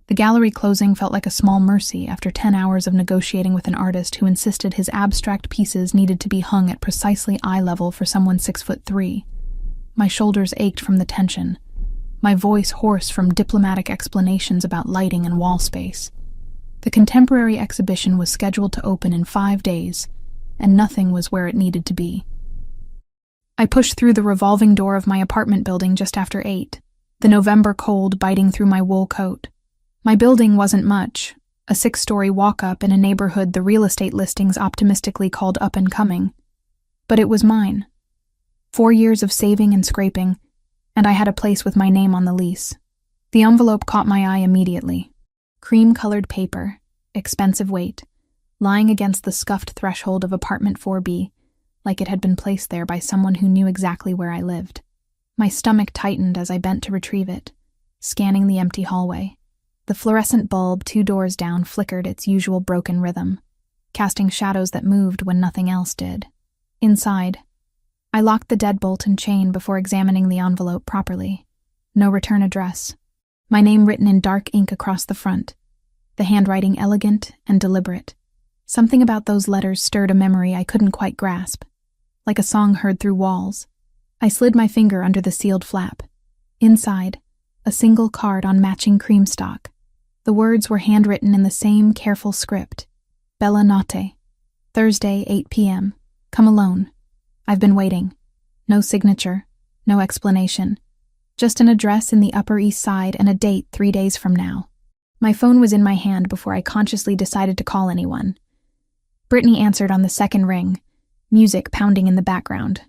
The gallery closing felt like a small mercy after 10 hours of negotiating with an artist who insisted his abstract pieces needed to be hung at precisely eye level for someone 6'3". My shoulders ached from the tension, my voice hoarse from diplomatic explanations about lighting and wall space. The contemporary exhibition was scheduled to open in 5 days, and nothing was where it needed to be. I pushed through the revolving door of my apartment building just after 8, the November cold biting through my wool coat. My building wasn't much, a 6-story walk-up in a neighborhood the real estate listings optimistically called up and coming. But it was mine. 4 years of saving and scraping, and I had a place with my name on the lease. The envelope caught my eye immediately. Cream-colored paper, expensive weight, lying against the scuffed threshold of apartment 4B, like it had been placed there by someone who knew exactly where I lived. My stomach tightened as I bent to retrieve it, scanning the empty hallway. The fluorescent bulb 2 doors down flickered its usual broken rhythm, casting shadows that moved when nothing else did. Inside, I locked the deadbolt and chain before examining the envelope properly. No return address. My name written in dark ink across the front, the handwriting elegant and deliberate. Something about those letters stirred a memory I couldn't quite grasp, like a song heard through walls. I slid my finger under the sealed flap. Inside, a single card on matching cream stock. The words were handwritten in the same careful script. Bella Notte. Thursday, 8 p.m. Come alone. I've been waiting. No signature, no explanation. Just an address in the Upper East Side and a date 3 days from now. My phone was in my hand before I consciously decided to call anyone. Brittany answered on the second ring, music pounding in the background.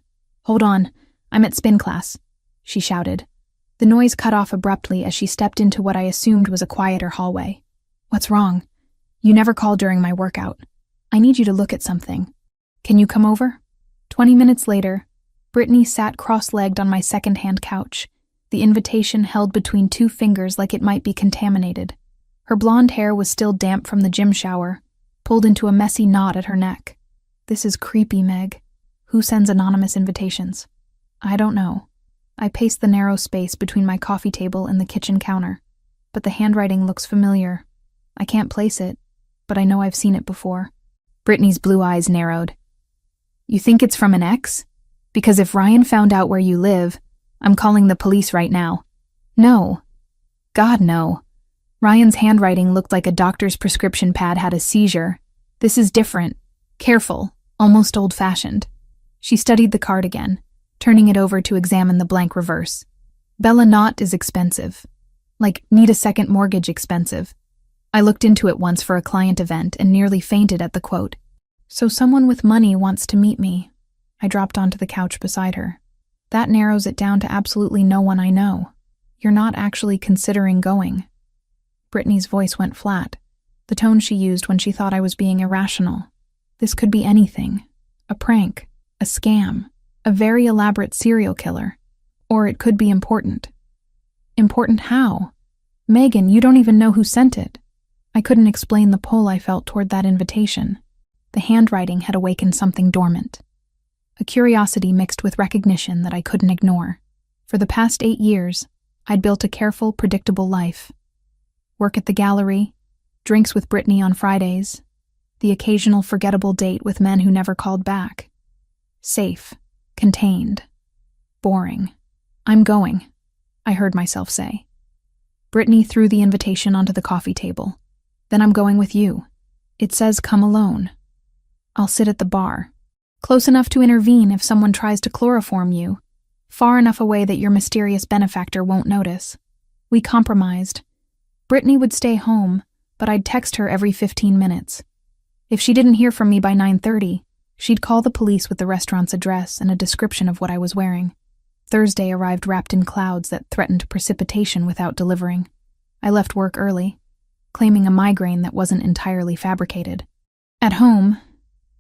"Hold on, I'm at spin class," she shouted. The noise cut off abruptly as she stepped into what I assumed was a quieter hallway. "What's wrong? You never call during my workout. I need you to look at something. Can you come over?" 20 minutes later, Brittany sat cross-legged on my second-hand couch, the invitation held between 2 fingers like it might be contaminated. Her blonde hair was still damp from the gym shower, pulled into a messy knot at her neck. "This is creepy, Meg. Who sends anonymous invitations?" "I don't know." I paced the narrow space between my coffee table and the kitchen counter, but the handwriting looks familiar. I can't place it, but I know I've seen it before. Brittany's blue eyes narrowed. "You think it's from an ex? Because if Ryan found out where you live, I'm calling the police right now." "No. God, no. Ryan's handwriting looked like a doctor's prescription pad had a seizure. This is different. Careful, almost old-fashioned." She studied the card again, turning it over to examine the blank reverse. "Bella Knott is expensive. Like, need a second mortgage expensive. I looked into it once for a client event and nearly fainted at the quote. So someone with money wants to meet me." I dropped onto the couch beside her. "That narrows it down to absolutely no one I know. You're not actually considering going." Brittany's voice went flat, the tone she used when she thought I was being irrational. This could be anything. A prank, a scam, a very elaborate serial killer. Or it could be important. Important how? "Megan, you don't even know who sent it." I couldn't explain the pull I felt toward that invitation. The handwriting had awakened something dormant. A curiosity mixed with recognition that I couldn't ignore. For the past 8 years, I'd built a careful, predictable life. Work at the gallery, drinks with Brittany on Fridays, the occasional forgettable date with men who never called back. Safe, contained, boring. "I'm going," I heard myself say. Brittany threw the invitation onto the coffee table. "Then I'm going with you. It says come alone. I'll sit at the bar. Close enough to intervene if someone tries to chloroform you. Far enough away that your mysterious benefactor won't notice." We compromised. Brittany would stay home, but I'd text her every 15 minutes. If she didn't hear from me by 9:30, she'd call the police with the restaurant's address and a description of what I was wearing. Thursday arrived wrapped in clouds that threatened precipitation without delivering. I left work early, claiming a migraine that wasn't entirely fabricated. At home,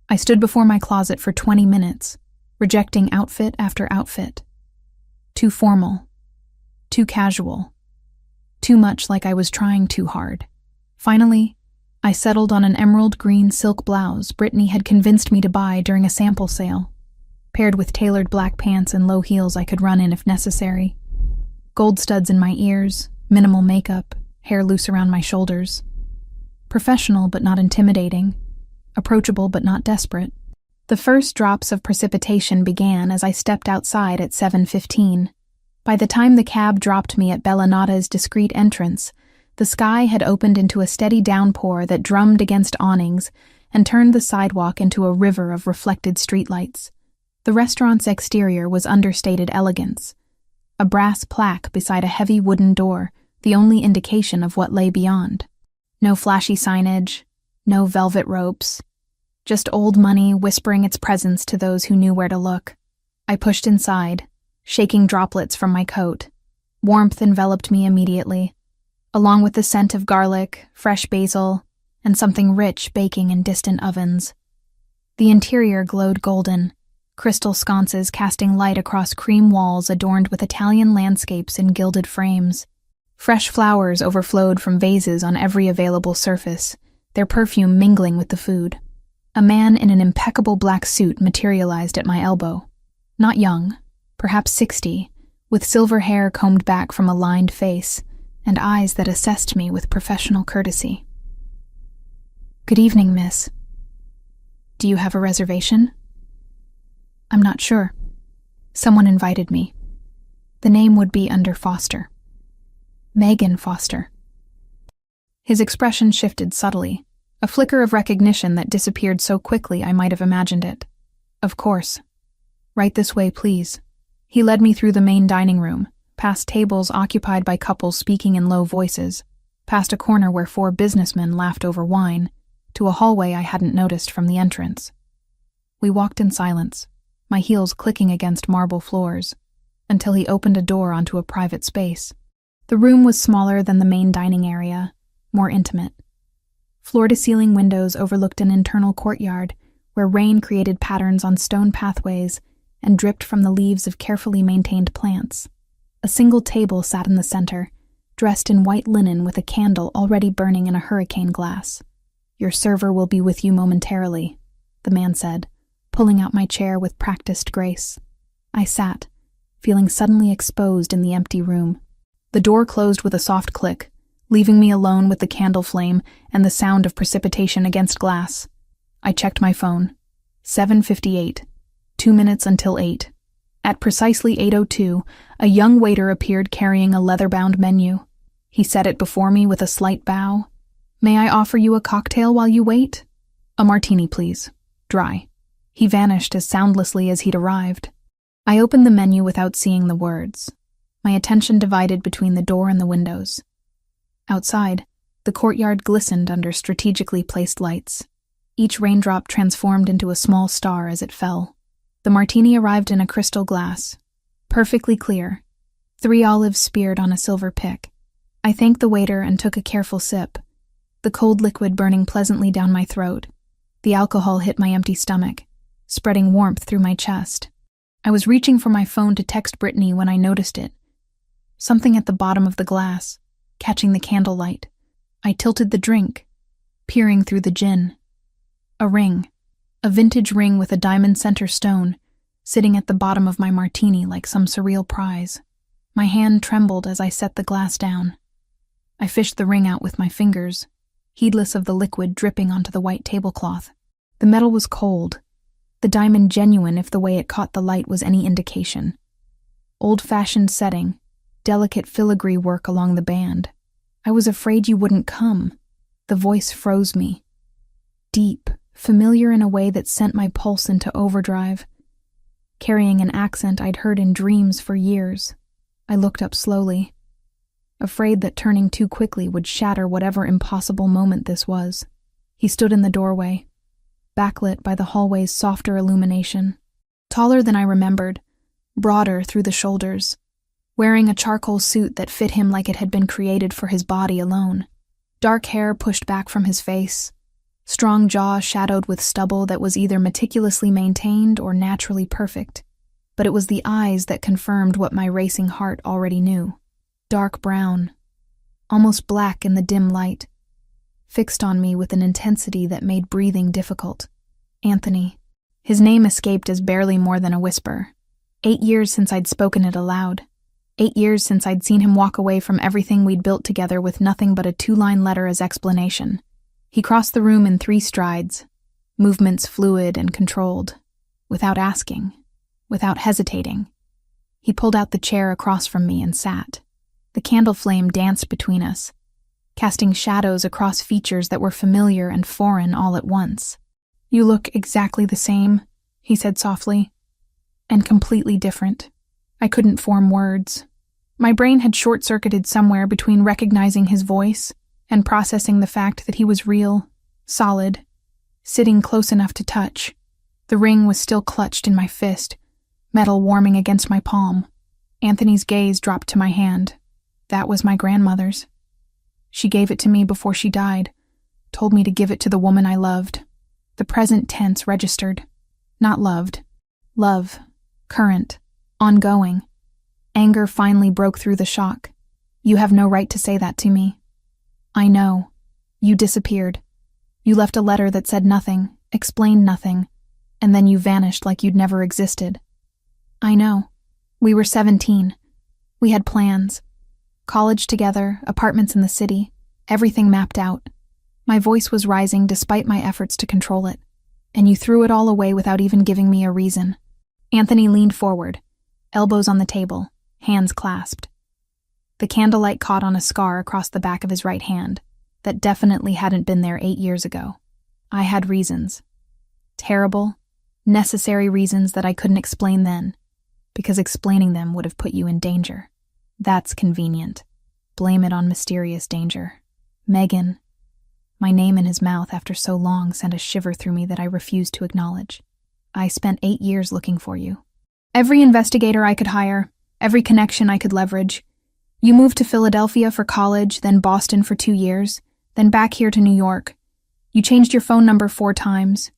I stood before my closet for 20 minutes, rejecting outfit after outfit. Too formal, too casual, too much like I was trying too hard. Finally, I settled on an emerald green silk blouse Brittany had convinced me to buy during a sample sale, paired with tailored black pants and low heels I could run in if necessary. Gold studs in my ears, minimal makeup, hair loose around my shoulders. Professional but not intimidating, approachable but not desperate. The first drops of precipitation began as I stepped outside at 7:15. By the time the cab dropped me at Bellinata's discreet entrance, the sky had opened into a steady downpour that drummed against awnings and turned the sidewalk into a river of reflected streetlights. The restaurant's exterior was understated elegance. A brass plaque beside a heavy wooden door, the only indication of what lay beyond. No flashy signage, no velvet ropes, just old money whispering its presence to those who knew where to look. I pushed inside, shaking droplets from my coat. Warmth enveloped me immediately, along with the scent of garlic, fresh basil, and something rich baking in distant ovens. The interior glowed golden, crystal sconces casting light across cream walls adorned with Italian landscapes in gilded frames. Fresh flowers overflowed from vases on every available surface, their perfume mingling with the food. A man in an impeccable black suit materialized at my elbow. Not young, perhaps 60, with silver hair combed back from a lined face, and eyes that assessed me with professional courtesy. "Good evening, miss. Do you have a reservation?" "I'm not sure. Someone invited me. The name would be under Foster. Megan Foster." His expression shifted subtly, a flicker of recognition that disappeared so quickly I might have imagined it. "Of course. Right this way, please." He led me through the main dining room, past tables occupied by couples speaking in low voices, past a corner where 4 businessmen laughed over wine, to a hallway I hadn't noticed from the entrance. We walked in silence, my heels clicking against marble floors, until he opened a door onto a private space. The room was smaller than the main dining area, more intimate. Floor-to-ceiling windows overlooked an internal courtyard where rain created patterns on stone pathways and dripped from the leaves of carefully maintained plants. A single table sat in the center, dressed in white linen with a candle already burning in a hurricane glass. "Your server will be with you momentarily," the man said, pulling out my chair with practiced grace. I sat, feeling suddenly exposed in the empty room. The door closed with a soft click, leaving me alone with the candle flame and the sound of precipitation against glass. I checked my phone. 7:58. 2 minutes until 8. At precisely 8:02, a young waiter appeared carrying a leather-bound menu. He set it before me with a slight bow. "May I offer you a cocktail while you wait?" "A martini, please. Dry." He vanished as soundlessly as he'd arrived. I opened the menu without seeing the words, my attention divided between the door and the windows. Outside, the courtyard glistened under strategically placed lights. Each raindrop transformed into a small star as it fell. The martini arrived in a crystal glass, perfectly clear, 3 olives speared on a silver pick. I thanked the waiter and took a careful sip, the cold liquid burning pleasantly down my throat. The alcohol hit my empty stomach, spreading warmth through my chest. I was reaching for my phone to text Brittany when I noticed it. Something at the bottom of the glass, catching the candlelight. I tilted the drink, peering through the gin. A ring, a vintage ring with a diamond center stone, sitting at the bottom of my martini like some surreal prize. My hand trembled as I set the glass down. I fished the ring out with my fingers, heedless of the liquid dripping onto the white tablecloth. The metal was cold, the diamond genuine if the way it caught the light was any indication. Old-fashioned setting, delicate filigree work along the band. "I was afraid you wouldn't come." The voice froze me. Deep, familiar in a way that sent my pulse into overdrive, carrying an accent I'd heard in dreams for years. I looked up slowly, afraid that turning too quickly would shatter whatever impossible moment this was. He stood in the doorway, backlit by the hallway's softer illumination. Taller than I remembered, broader through the shoulders, wearing a charcoal suit that fit him like it had been created for his body alone. Dark hair pushed back from his face, strong jaw shadowed with stubble that was either meticulously maintained or naturally perfect. But it was the eyes that confirmed what my racing heart already knew. Dark brown, almost black in the dim light, fixed on me with an intensity that made breathing difficult. Anthony. His name escaped as barely more than a whisper. 8 years since I'd spoken it aloud. 8 years since I'd seen him walk away from everything we'd built together with nothing but a 2-line letter as explanation. He crossed the room in 3 strides, movements fluid and controlled, without asking, without hesitating. He pulled out the chair across from me and sat. The candle flame danced between us, casting shadows across features that were familiar and foreign all at once. "You look exactly the same," he said softly, "and completely different." I couldn't form words. My brain had short-circuited somewhere between recognizing his voice and processing the fact that he was real, solid, sitting close enough to touch. The ring was still clutched in my fist, metal warming against my palm. Anthony's gaze dropped to my hand. That was my grandmother's. She gave it to me before she died, told me to give it to the woman I loved. The present tense registered. Not loved. Love. Current. Ongoing. Anger finally broke through the shock. "You have no right to say that to me." "I know. You disappeared. You left a letter that said nothing, explained nothing, and then you vanished like you'd never existed." "I know. We were 17. We had plans. College together, apartments in the city, everything mapped out. My voice was rising despite my efforts to control it, and you threw it all away without even giving me a reason." Anthony leaned forward, elbows on the table, hands clasped. The candlelight caught on a scar across the back of his right hand that definitely hadn't been there 8 years ago. I had reasons. Terrible, necessary reasons that I couldn't explain then, because explaining them would have put you in danger. That's convenient. Blame it on mysterious danger. Megan. My name in his mouth after so long sent a shiver through me that I refused to acknowledge. I spent 8 years looking for you. Every investigator I could hire, every connection I could leverage. You moved to Philadelphia for college, then Boston for 2 years, then back here to New York. You changed your phone number 4 times.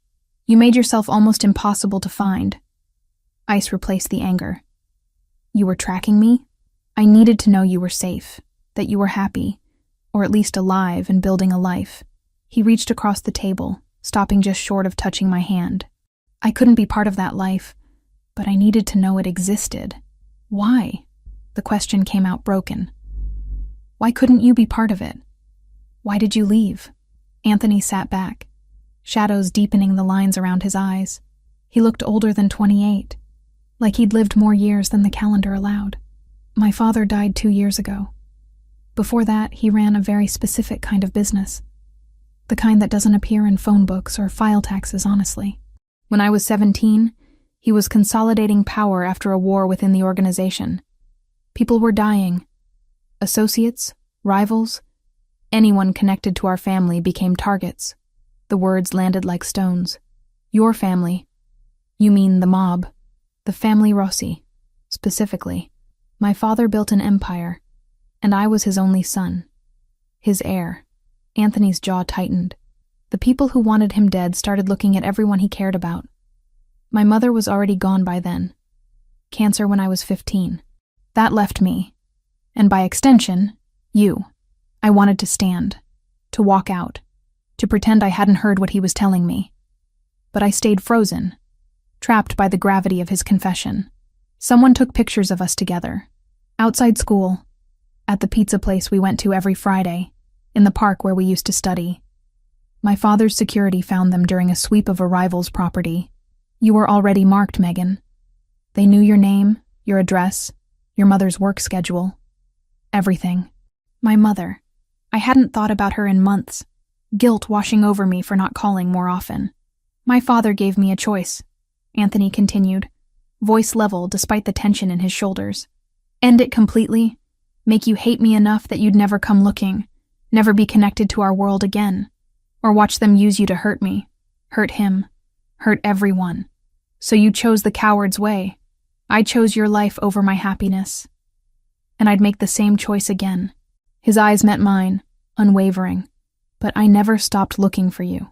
You made yourself almost impossible to find. Ice replaced the anger. You were tracking me? I needed to know you were safe, that you were happy, or at least alive and building a life. He reached across the table, stopping just short of touching my hand. I couldn't be part of that life, but I needed to know it existed. Why? The question came out broken. Why couldn't you be part of it? Why did you leave? Anthony sat back, shadows deepening the lines around his eyes. He looked older than 28, like he'd lived more years than the calendar allowed. My father died 2 years ago. Before that, he ran a very specific kind of business. The kind that doesn't appear in phone books or file taxes, honestly. When I was 17, he was consolidating power after a war within the organization. People were dying. Associates, rivals, anyone connected to our family became targets. The words landed like stones. Your family. You mean the mob. The family Rossi, specifically. My father built an empire, and I was his only son. His heir. Anthony's jaw tightened. The people who wanted him dead started looking at everyone he cared about. My mother was already gone by then. Cancer when I was 15. That left me. And by extension, you. I wanted to stand. To walk out. To pretend I hadn't heard what he was telling me. But I stayed frozen. Trapped by the gravity of his confession. Someone took pictures of us together. Outside school. At the pizza place we went to every Friday. In the park where we used to study. My father's security found them during a sweep of a rival's property. You were already marked, Megan. They knew your name, your address, your mother's work schedule. Everything. My mother. I hadn't thought about her in months. Guilt washing over me for not calling more often. My father gave me a choice, Anthony continued, voice level despite the tension in his shoulders. End it completely. Make you hate me enough that you'd never come looking, never be connected to our world again, or watch them use you to hurt me, hurt him, hurt everyone. So you chose the coward's way. I chose your life over my happiness. And I'd make the same choice again. His eyes met mine, unwavering, but I never stopped looking for you.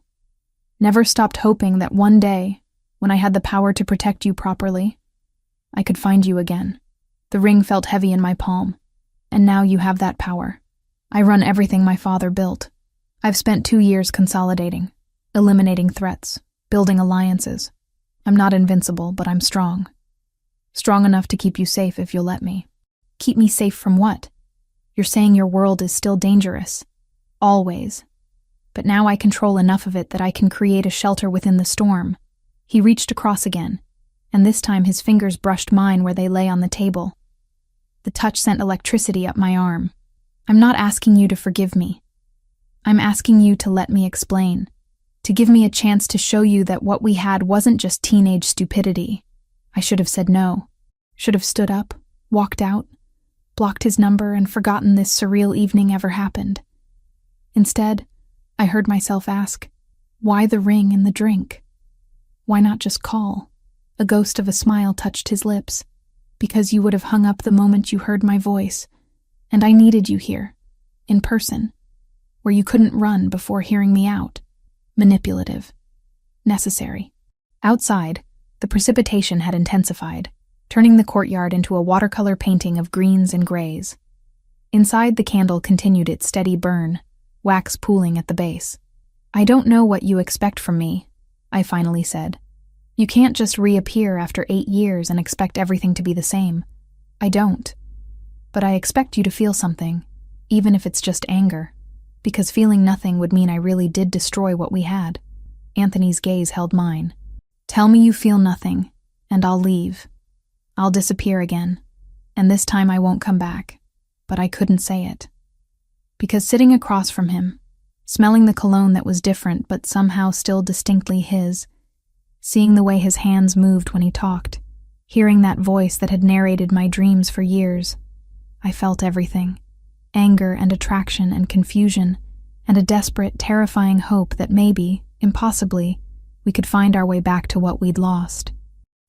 Never stopped hoping that one day, when I had the power to protect you properly, I could find you again. The ring felt heavy in my palm, and now you have that power. I run everything my father built. I've spent 2 years consolidating, eliminating threats, building alliances. I'm not invincible, but I'm strong. Strong enough to keep you safe if you'll let me. Keep me safe from what? You're saying your world is still dangerous. Always. But now I control enough of it that I can create a shelter within the storm. He reached across again, and this time his fingers brushed mine where they lay on the table. The touch sent electricity up my arm. I'm not asking you to forgive me. I'm asking you to let me explain, to give me a chance to show you that what we had wasn't just teenage stupidity. I should have said no, should have stood up, walked out, blocked his number, and forgotten this surreal evening ever happened. Instead, I heard myself ask, why the ring and the drink? Why not just call? A ghost of a smile touched his lips. Because you would have hung up the moment you heard my voice, and I needed you here, in person, where you couldn't run before hearing me out. Manipulative. Necessary. Outside, the precipitation had intensified, turning the courtyard into a watercolor painting of greens and grays. Inside, the candle continued its steady burn, wax pooling at the base. I don't know what you expect from me, I finally said. You can't just reappear after 8 years and expect everything to be the same. I don't. But I expect you to feel something, even if it's just anger, because feeling nothing would mean I really did destroy what we had. Anthony's gaze held mine. Tell me you feel nothing, and I'll leave. I'll disappear again, and this time I won't come back. But I couldn't say it. Because sitting across from him, smelling the cologne that was different but somehow still distinctly his, seeing the way his hands moved when he talked, hearing that voice that had narrated my dreams for years, I felt everything. Anger and attraction and confusion, and a desperate, terrifying hope that maybe, impossibly, we could find our way back to what we'd lost.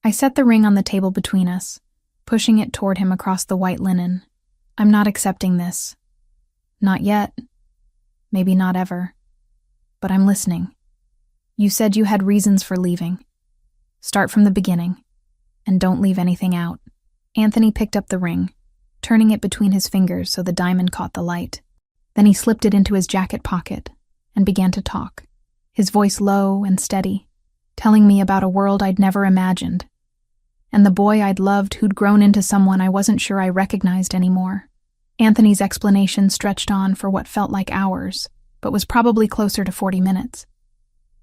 I set the ring on the table between us, pushing it toward him across the white linen. I'm not accepting this. Not yet. Maybe not ever. But I'm listening. You said you had reasons for leaving. Start from the beginning, and don't leave anything out. Anthony picked up the ring, turning it between his fingers so the diamond caught the light. Then he slipped it into his jacket pocket and began to talk, his voice low and steady, telling me about a world I'd never imagined, and the boy I'd loved who'd grown into someone I wasn't sure I recognized anymore. Anthony's explanation stretched on for what felt like hours, but was probably closer to 40 minutes.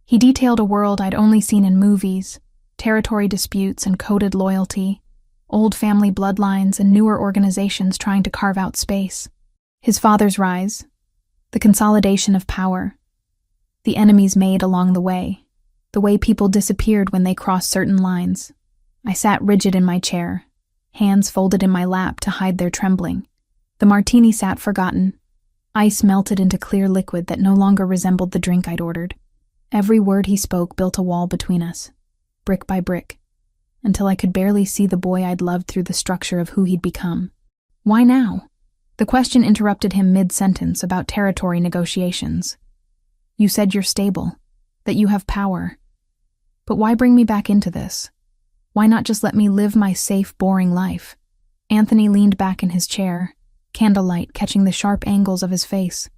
He detailed a world I'd only seen in movies, territory disputes and coded loyalty, old family bloodlines and newer organizations trying to carve out space. His father's rise, the consolidation of power, the enemies made along the way people disappeared when they crossed certain lines. I sat rigid in my chair, hands folded in my lap to hide their trembling. The martini sat forgotten. Ice melted into clear liquid that no longer resembled the drink I'd ordered. Every word he spoke built a wall between us, brick by brick, until I could barely see the boy I'd loved through the structure of who he'd become. Why now? The question interrupted him mid-sentence about territory negotiations. You said you're stable, that you have power. But why bring me back into this? Why not just let me live my safe, boring life? Anthony leaned back in his chair, candlelight catching the sharp angles of his face.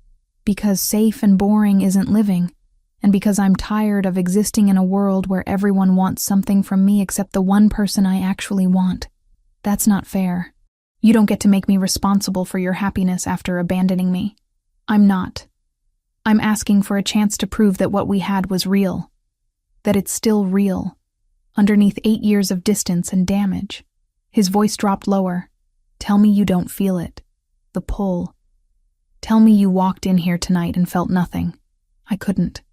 Because safe and boring isn't living, and because I'm tired of existing in a world where everyone wants something from me except the one person I actually want. That's not fair. You don't get to make me responsible for your happiness after abandoning me. I'm not. I'm asking for a chance to prove that what we had was real. That it's still real, underneath 8 years of distance and damage. His voice dropped lower. Tell me you don't feel it. The pull. Tell me you walked in here tonight and felt nothing. I couldn't.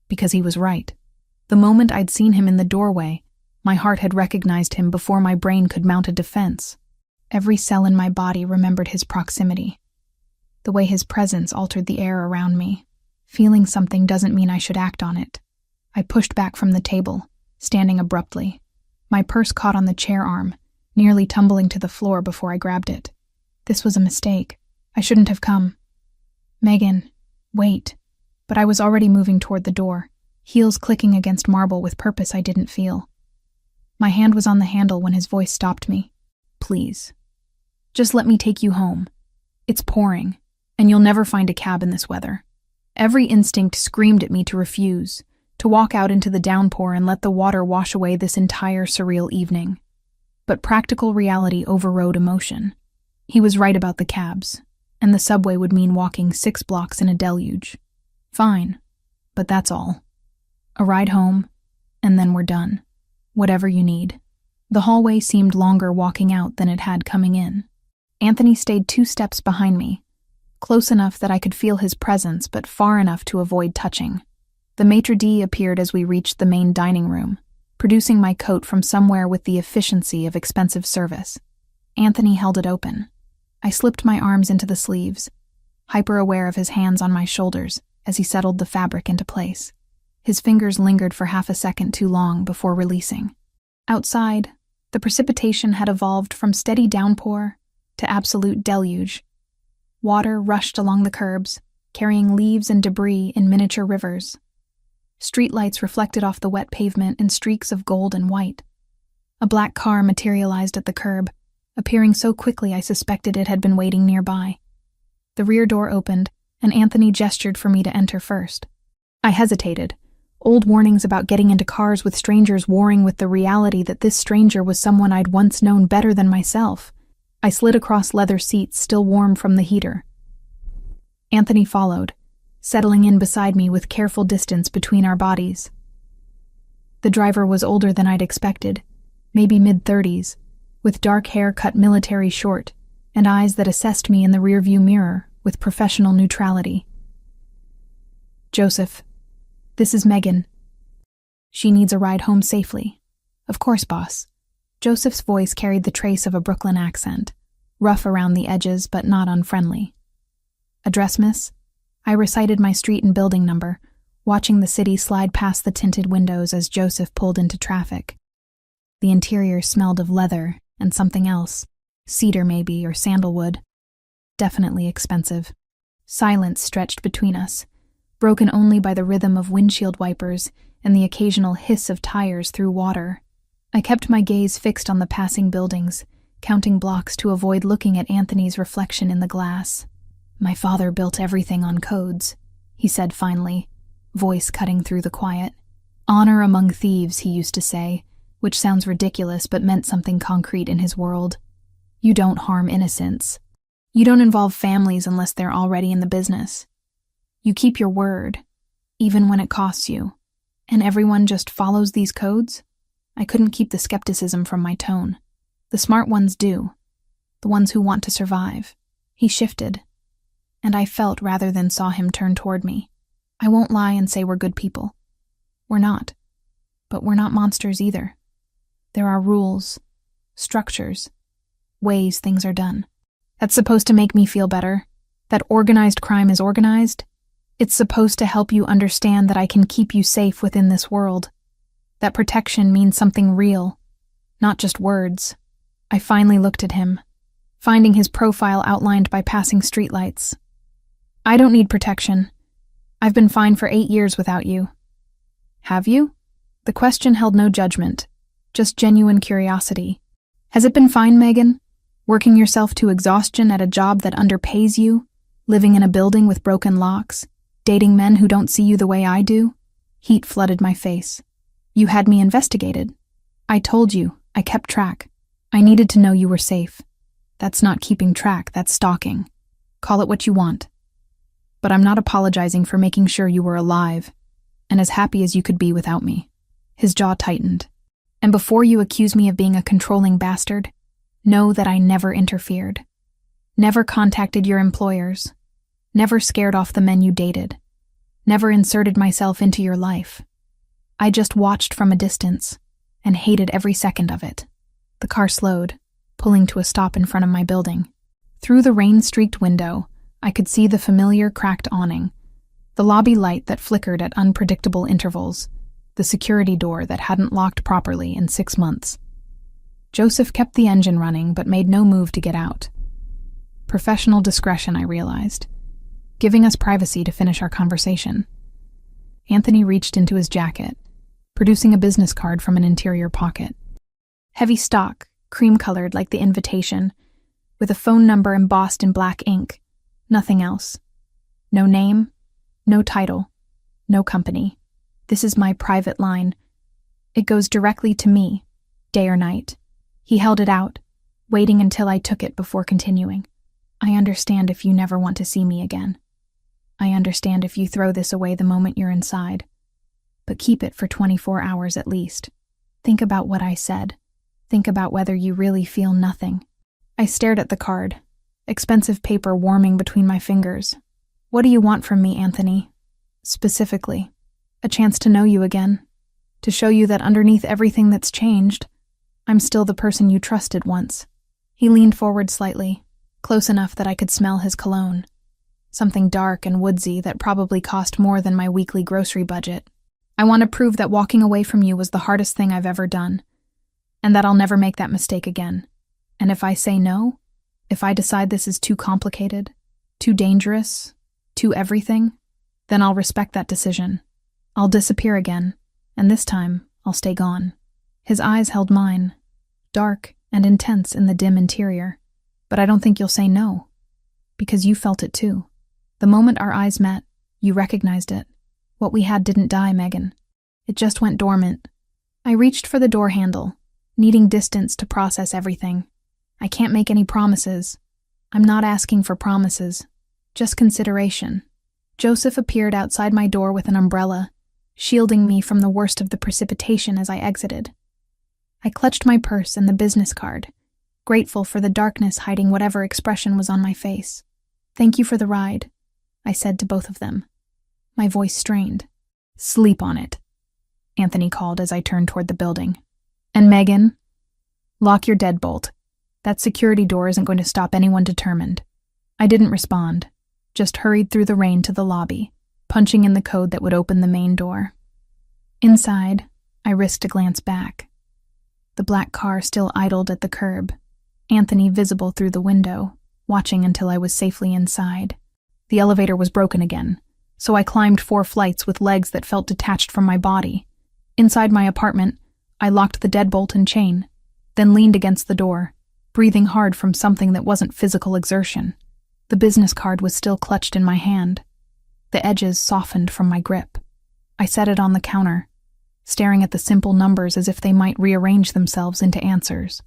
Because he was right. The moment I'd seen him in the doorway, my heart had recognized him before my brain could mount a defense. Every cell in my body remembered his proximity. The way his presence altered the air around me. Feeling something doesn't mean I should act on it. I pushed back from the table, standing abruptly. My purse caught on the chair arm, nearly tumbling to the floor before I grabbed it. This was a mistake. I shouldn't have come. Megan, wait. But I was already moving toward the door, heels clicking against marble with purpose I didn't feel. My hand was on the handle when his voice stopped me. Please. Just let me take you home. It's pouring, and you'll never find a cab in this weather. Every instinct screamed at me to refuse, to walk out into the downpour and let the water wash away this entire surreal evening. But practical reality overrode emotion. He was right about the cabs, and the subway would mean walking 6 blocks in a deluge. Fine, but that's all. A ride home, and then we're done. Whatever you need. The hallway seemed longer walking out than it had coming in. Anthony stayed 2 steps behind me, close enough that I could feel his presence but far enough to avoid touching. The maitre d' appeared as we reached the main dining room, producing my coat from somewhere with the efficiency of expensive service. Anthony held it open. I slipped my arms into the sleeves, hyper-aware of his hands on my shoulders as he settled the fabric into place. His fingers lingered for half a second too long before releasing. Outside, the precipitation had evolved from steady downpour to absolute deluge. Water rushed along the curbs, carrying leaves and debris in miniature rivers. Streetlights reflected off the wet pavement in streaks of gold and white. A black car materialized at the curb, appearing so quickly I suspected it had been waiting nearby. The rear door opened, and Anthony gestured for me to enter first. I hesitated. Old warnings about getting into cars with strangers warring with the reality that this stranger was someone I'd once known better than myself. I slid across leather seats still warm from the heater. Anthony followed, settling in beside me with careful distance between our bodies. The driver was older than I'd expected, maybe mid-30s, with dark hair cut military short and eyes that assessed me in the rearview mirror with professional neutrality. "Joseph, this is Megan. She needs a ride home safely." "Of course, boss." Joseph's voice carried the trace of a Brooklyn accent, rough around the edges but not unfriendly. "Address, miss?" I recited my street and building number, watching the city slide past the tinted windows as Joseph pulled into traffic. The interior smelled of leather and something else, cedar maybe or sandalwood. Definitely expensive. Silence stretched between us, broken only by the rhythm of windshield wipers and the occasional hiss of tires through water. I kept my gaze fixed on the passing buildings, counting blocks to avoid looking at Anthony's reflection in the glass. "My father built everything on codes," he said finally, voice cutting through the quiet. "Honor among thieves," he used to say, which sounds ridiculous but meant something concrete in his world. You don't harm innocents. You don't involve families unless they're already in the business. You keep your word, even when it costs you. And everyone just follows these codes? I couldn't keep the skepticism from my tone. The smart ones do. The ones who want to survive. He shifted, and I felt rather than saw him turn toward me. I won't lie and say we're good people. We're not. But we're not monsters either. There are rules, structures, ways things are done. That's supposed to make me feel better. That organized crime is organized. It's supposed to help you understand that I can keep you safe within this world. That protection means something real, not just words. I finally looked at him, finding his profile outlined by passing streetlights. "I don't need protection. I've been fine for 8 years without you." "Have you?" The question held no judgment, just genuine curiosity. "Has it been fine, Megan? Working yourself to exhaustion at a job that underpays you, living in a building with broken locks, dating men who don't see you the way I do?" Heat flooded my face. "You had me investigated. I told you, I kept track. I needed to know you were safe. That's not keeping track, that's stalking. Call it what you want. But I'm not apologizing for making sure you were alive, and as happy as you could be without me." His jaw tightened. "And before you accuse me of being a controlling bastard, know that I never interfered. Never contacted your employers. Never scared off the men you dated. Never inserted myself into your life. I just watched from a distance and hated every second of it." The car slowed, pulling to a stop in front of my building. Through the rain-streaked window, I could see the familiar cracked awning, the lobby light that flickered at unpredictable intervals, the security door that hadn't locked properly in 6 months. Joseph kept the engine running but made no move to get out. Professional discretion, I realized, giving us privacy to finish our conversation. Anthony reached into his jacket, producing a business card from an interior pocket. Heavy stock, cream-colored like the invitation, with a phone number embossed in black ink. Nothing else. No name, no title, no company. This is my private line. It goes directly to me, day or night. He held it out, waiting until I took it before continuing. I understand if you never want to see me again. I understand if you throw this away the moment you're inside. But keep it for 24 hours at least. Think about what I said. Think about whether you really feel nothing. I stared at the card, expensive paper warming between my fingers. What do you want from me, Anthony? Specifically, a chance to know you again. To show you that underneath everything that's changed, I'm still the person you trusted once. He leaned forward slightly, close enough that I could smell his cologne. Something dark and woodsy that probably cost more than my weekly grocery budget. I want to prove that walking away from you was the hardest thing I've ever done, and that I'll never make that mistake again. And if I say no, if I decide this is too complicated, too dangerous, too everything, then I'll respect that decision. I'll disappear again, and this time I'll stay gone. His eyes held mine, dark and intense in the dim interior. But I don't think you'll say no, because you felt it too. The moment our eyes met, you recognized it. What we had didn't die, Megan. It just went dormant. I reached for the door handle, needing distance to process everything. I can't make any promises. I'm not asking for promises, just consideration. Joseph appeared outside my door with an umbrella, shielding me from the worst of the precipitation as I exited. I clutched my purse and the business card, grateful for the darkness hiding whatever expression was on my face. Thank you for the ride, I said to both of them. My voice strained. Sleep on it, Anthony called as I turned toward the building. And Megan, lock your deadbolt. That security door isn't going to stop anyone determined. I didn't respond, just hurried through the rain to the lobby, punching in the code that would open the main door. Inside, I risked a glance back. The black car still idled at the curb, Anthony visible through the window, watching until I was safely inside. The elevator was broken again, so I climbed 4 flights with legs that felt detached from my body. Inside my apartment, I locked the deadbolt and chain, then leaned against the door, breathing hard from something that wasn't physical exertion. The business card was still clutched in my hand. The edges softened from my grip. I set it on the counter, staring at the simple numbers as if they might rearrange themselves into answers.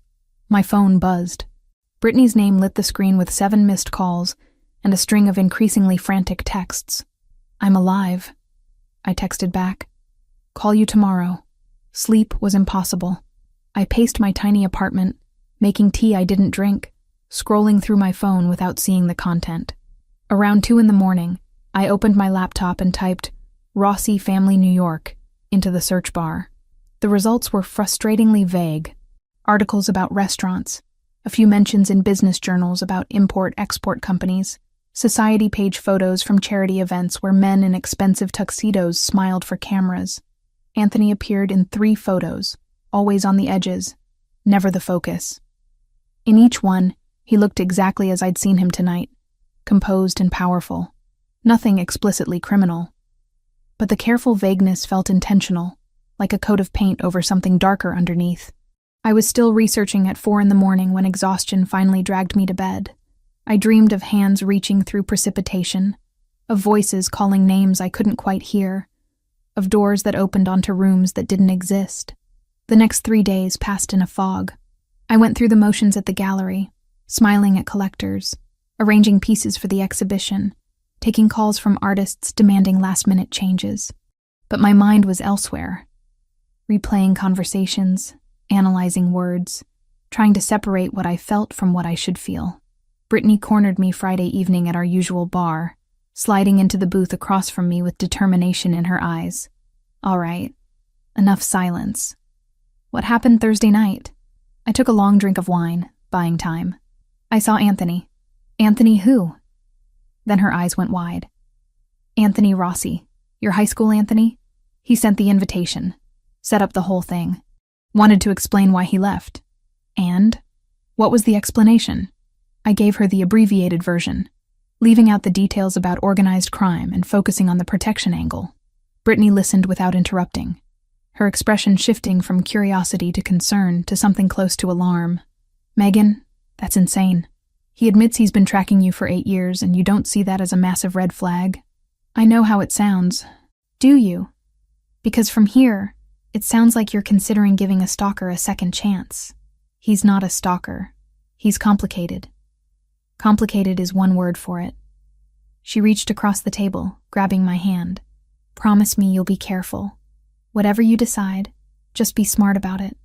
My phone buzzed. Brittany's name lit the screen with 7 missed calls and a string of increasingly frantic texts. I'm alive, I texted back. Call you tomorrow. Sleep was impossible. I paced my tiny apartment, making tea I didn't drink, scrolling through my phone without seeing the content. Around 2 a.m, I opened my laptop and typed Rossi Family New York into the search bar. The results were frustratingly vague. Articles about restaurants, a few mentions in business journals about import-export companies, society page photos from charity events where men in expensive tuxedos smiled for cameras. Anthony appeared in 3 photos, always on the edges, never the focus. In each one, he looked exactly as I'd seen him tonight, composed and powerful. Nothing explicitly criminal. But the careful vagueness felt intentional, like a coat of paint over something darker underneath. I was still researching at 4 a.m. when exhaustion finally dragged me to bed. I dreamed of hands reaching through precipitation, of voices calling names I couldn't quite hear, of doors that opened onto rooms that didn't exist. The next 3 days passed in a fog. I went through the motions at the gallery, smiling at collectors, arranging pieces for the exhibition, taking calls from artists demanding last-minute changes. But my mind was elsewhere, replaying conversations, analyzing words, trying to separate what I felt from what I should feel. Brittany cornered me Friday evening at our usual bar, sliding into the booth across from me with determination in her eyes. All right, enough silence. What happened Thursday night? I took a long drink of wine, buying time. I saw Anthony. Anthony who? Then her eyes went wide. Anthony Rossi. Your high school Anthony? He sent the invitation. Set up the whole thing. Wanted to explain why he left. And? What was the explanation? I gave her the abbreviated version, leaving out the details about organized crime and focusing on the protection angle. Brittany listened without interrupting, her expression shifting from curiosity to concern to something close to alarm. Megan, that's insane. He admits he's been tracking you for 8 years and you don't see that as a massive red flag. I know how it sounds. Do you? Because from here, it sounds like you're considering giving a stalker a second chance. He's not a stalker. He's complicated. Complicated is one word for it. She reached across the table, grabbing my hand. Promise me you'll be careful. Whatever you decide, just be smart about it.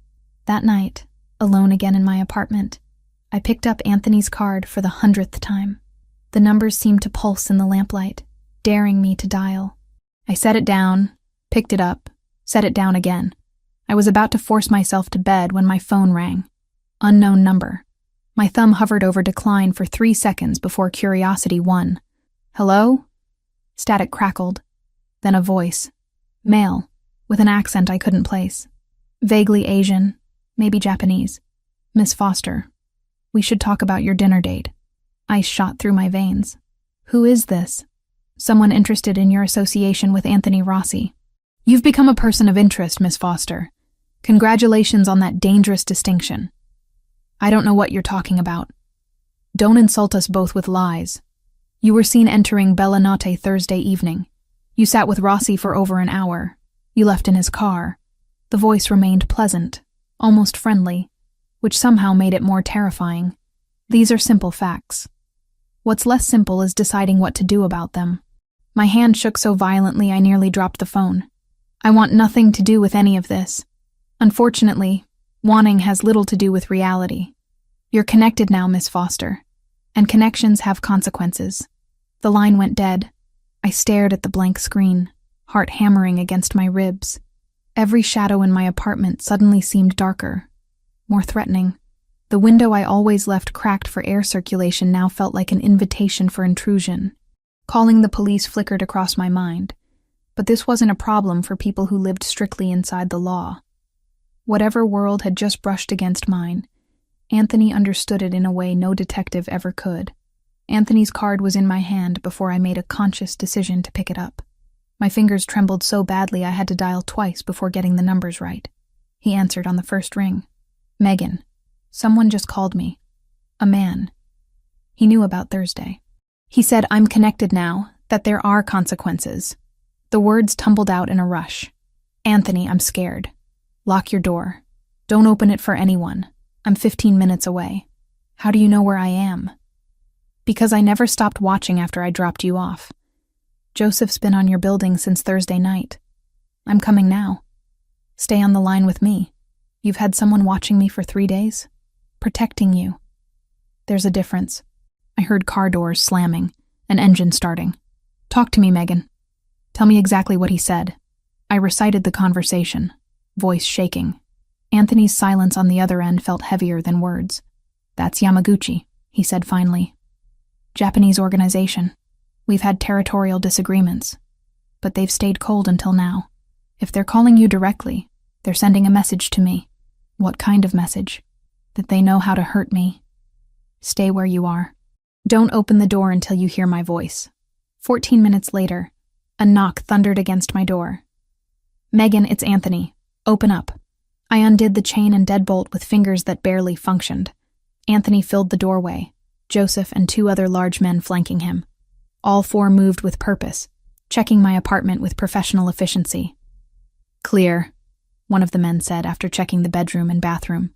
That night, alone again in my apartment, I picked up Anthony's card for the 100th time. The numbers seemed to pulse in the lamplight, daring me to dial. I set it down, picked it up, set it down again. I was about to force myself to bed when my phone rang. Unknown number. My thumb hovered over decline for 3 seconds before curiosity won. Hello? Static crackled. Then a voice. Male, with an accent I couldn't place. Vaguely Asian, maybe Japanese. Miss Foster. We should talk about your dinner date. Ice shot through my veins. Who is this? Someone interested in your association with Anthony Rossi. You've become a person of interest, Miss Foster. Congratulations on that dangerous distinction. I don't know what you're talking about. Don't insult us both with lies. You were seen entering Bellinotte Thursday evening. You sat with Rossi for over an hour. You left in his car. The voice remained pleasant, almost friendly, which somehow made it more terrifying. These are simple facts. What's less simple is deciding what to do about them. My hand shook so violently I nearly dropped the phone. I want nothing to do with any of this. Unfortunately, wanting has little to do with reality. You're connected now, Miss Foster, and connections have consequences. The line went dead. I stared at the blank screen, heart hammering against my ribs. Every shadow in my apartment suddenly seemed darker, more threatening. The window I always left cracked for air circulation now felt like an invitation for intrusion. Calling the police flickered across my mind, but this wasn't a problem for people who lived strictly inside the law. Whatever world had just brushed against mine, Anthony understood it in a way no detective ever could. Anthony's card was in my hand before I made a conscious decision to pick it up. My fingers trembled so badly I had to dial twice before getting the numbers right. He answered on the first ring. Megan. Someone just called me. A man. He knew about Thursday. He said, I'm connected now, that there are consequences. The words tumbled out in a rush. Anthony, I'm scared. Lock your door. Don't open it for anyone. I'm 15 minutes away. How do you know where I am? Because I never stopped watching after I dropped you off. Joseph's been on your building since Thursday night. I'm coming now. Stay on the line with me. You've had someone watching me for 3 days? Protecting you. There's a difference. I heard car doors slamming, an engine starting. Talk to me, Megan. Tell me exactly what he said. I recited the conversation, voice shaking. Anthony's silence on the other end felt heavier than words. That's Yamaguchi, he said finally. Japanese organization. We've had territorial disagreements, but they've stayed cold until now. If they're calling you directly, they're sending a message to me. What kind of message? That they know how to hurt me. Stay where you are. Don't open the door until you hear my voice. 14 minutes later, a knock thundered against my door. Megan, it's Anthony. Open up. I undid the chain and deadbolt with fingers that barely functioned. Anthony filled the doorway, Joseph and 2 other large men flanking him. All 4 moved with purpose, checking my apartment with professional efficiency. Clear, one of the men said after checking the bedroom and bathroom.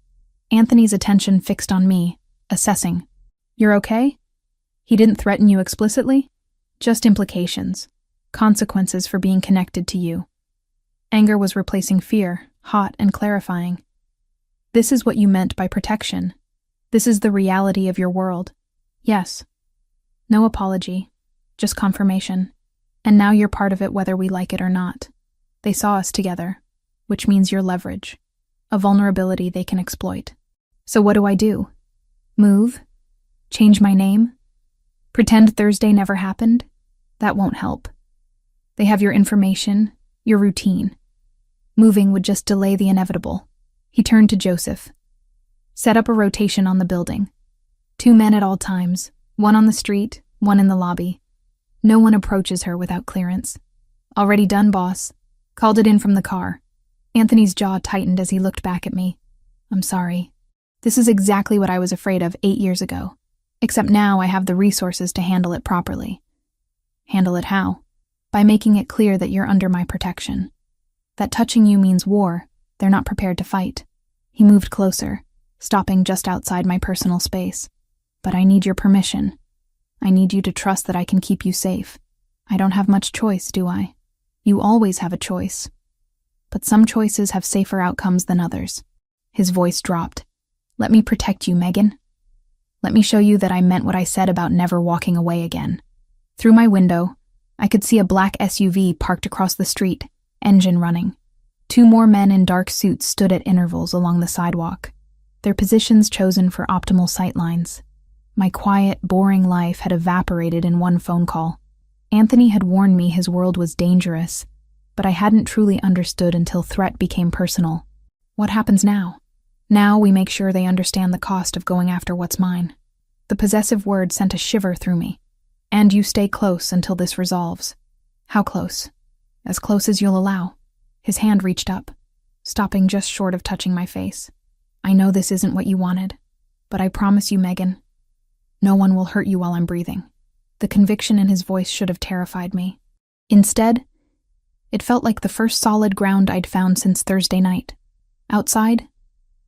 Anthony's attention fixed on me, assessing. You're okay? He didn't threaten you explicitly? Just implications. Consequences for being connected to you. Anger was replacing fear, hot and clarifying. This is what you meant by protection. This is the reality of your world. Yes. No apology, just confirmation. And now you're part of it whether we like it or not. They saw us together, which means you're leverage, a vulnerability they can exploit. So what do I do? Move? Change my name? Pretend Thursday never happened? That won't help. They have your information, your routine. Moving would just delay the inevitable. He turned to Joseph. Set up a rotation on the building. 2 men at all times, 1 on the street, 1 in the lobby. No one approaches her without clearance. Already done, boss. Called it in from the car. Anthony's jaw tightened as he looked back at me. I'm sorry. This is exactly what I was afraid of 8 years ago. Except now I have the resources to handle it properly. Handle it how? By making it clear that you're under my protection. That touching you means war. They're not prepared to fight. He moved closer. stopping just outside my personal space. But I need your permission. I need you to trust that I can keep you safe. I don't have much choice, do I? You always have a choice. But some choices have safer outcomes than others. His voice dropped. Let me protect you, Megan. Let me show you that I meant what I said about never walking away again. Through my window, I could see a black SUV parked across the street, engine running. 2 more men in dark suits stood at intervals along the sidewalk, their positions chosen for optimal sightlines. My quiet, boring life had evaporated in one phone call. Anthony had warned me his world was dangerous, but I hadn't truly understood until threat became personal. What happens now? Now we make sure they understand the cost of going after what's mine. The possessive word sent a shiver through me. And you stay close until this resolves. How close? As close as you'll allow. His hand reached up, stopping just short of touching my face. I know this isn't what you wanted, but I promise you, Megan, no one will hurt you while I'm breathing. The conviction in his voice should have terrified me. Instead, it felt like the first solid ground I'd found since Thursday night. Outside,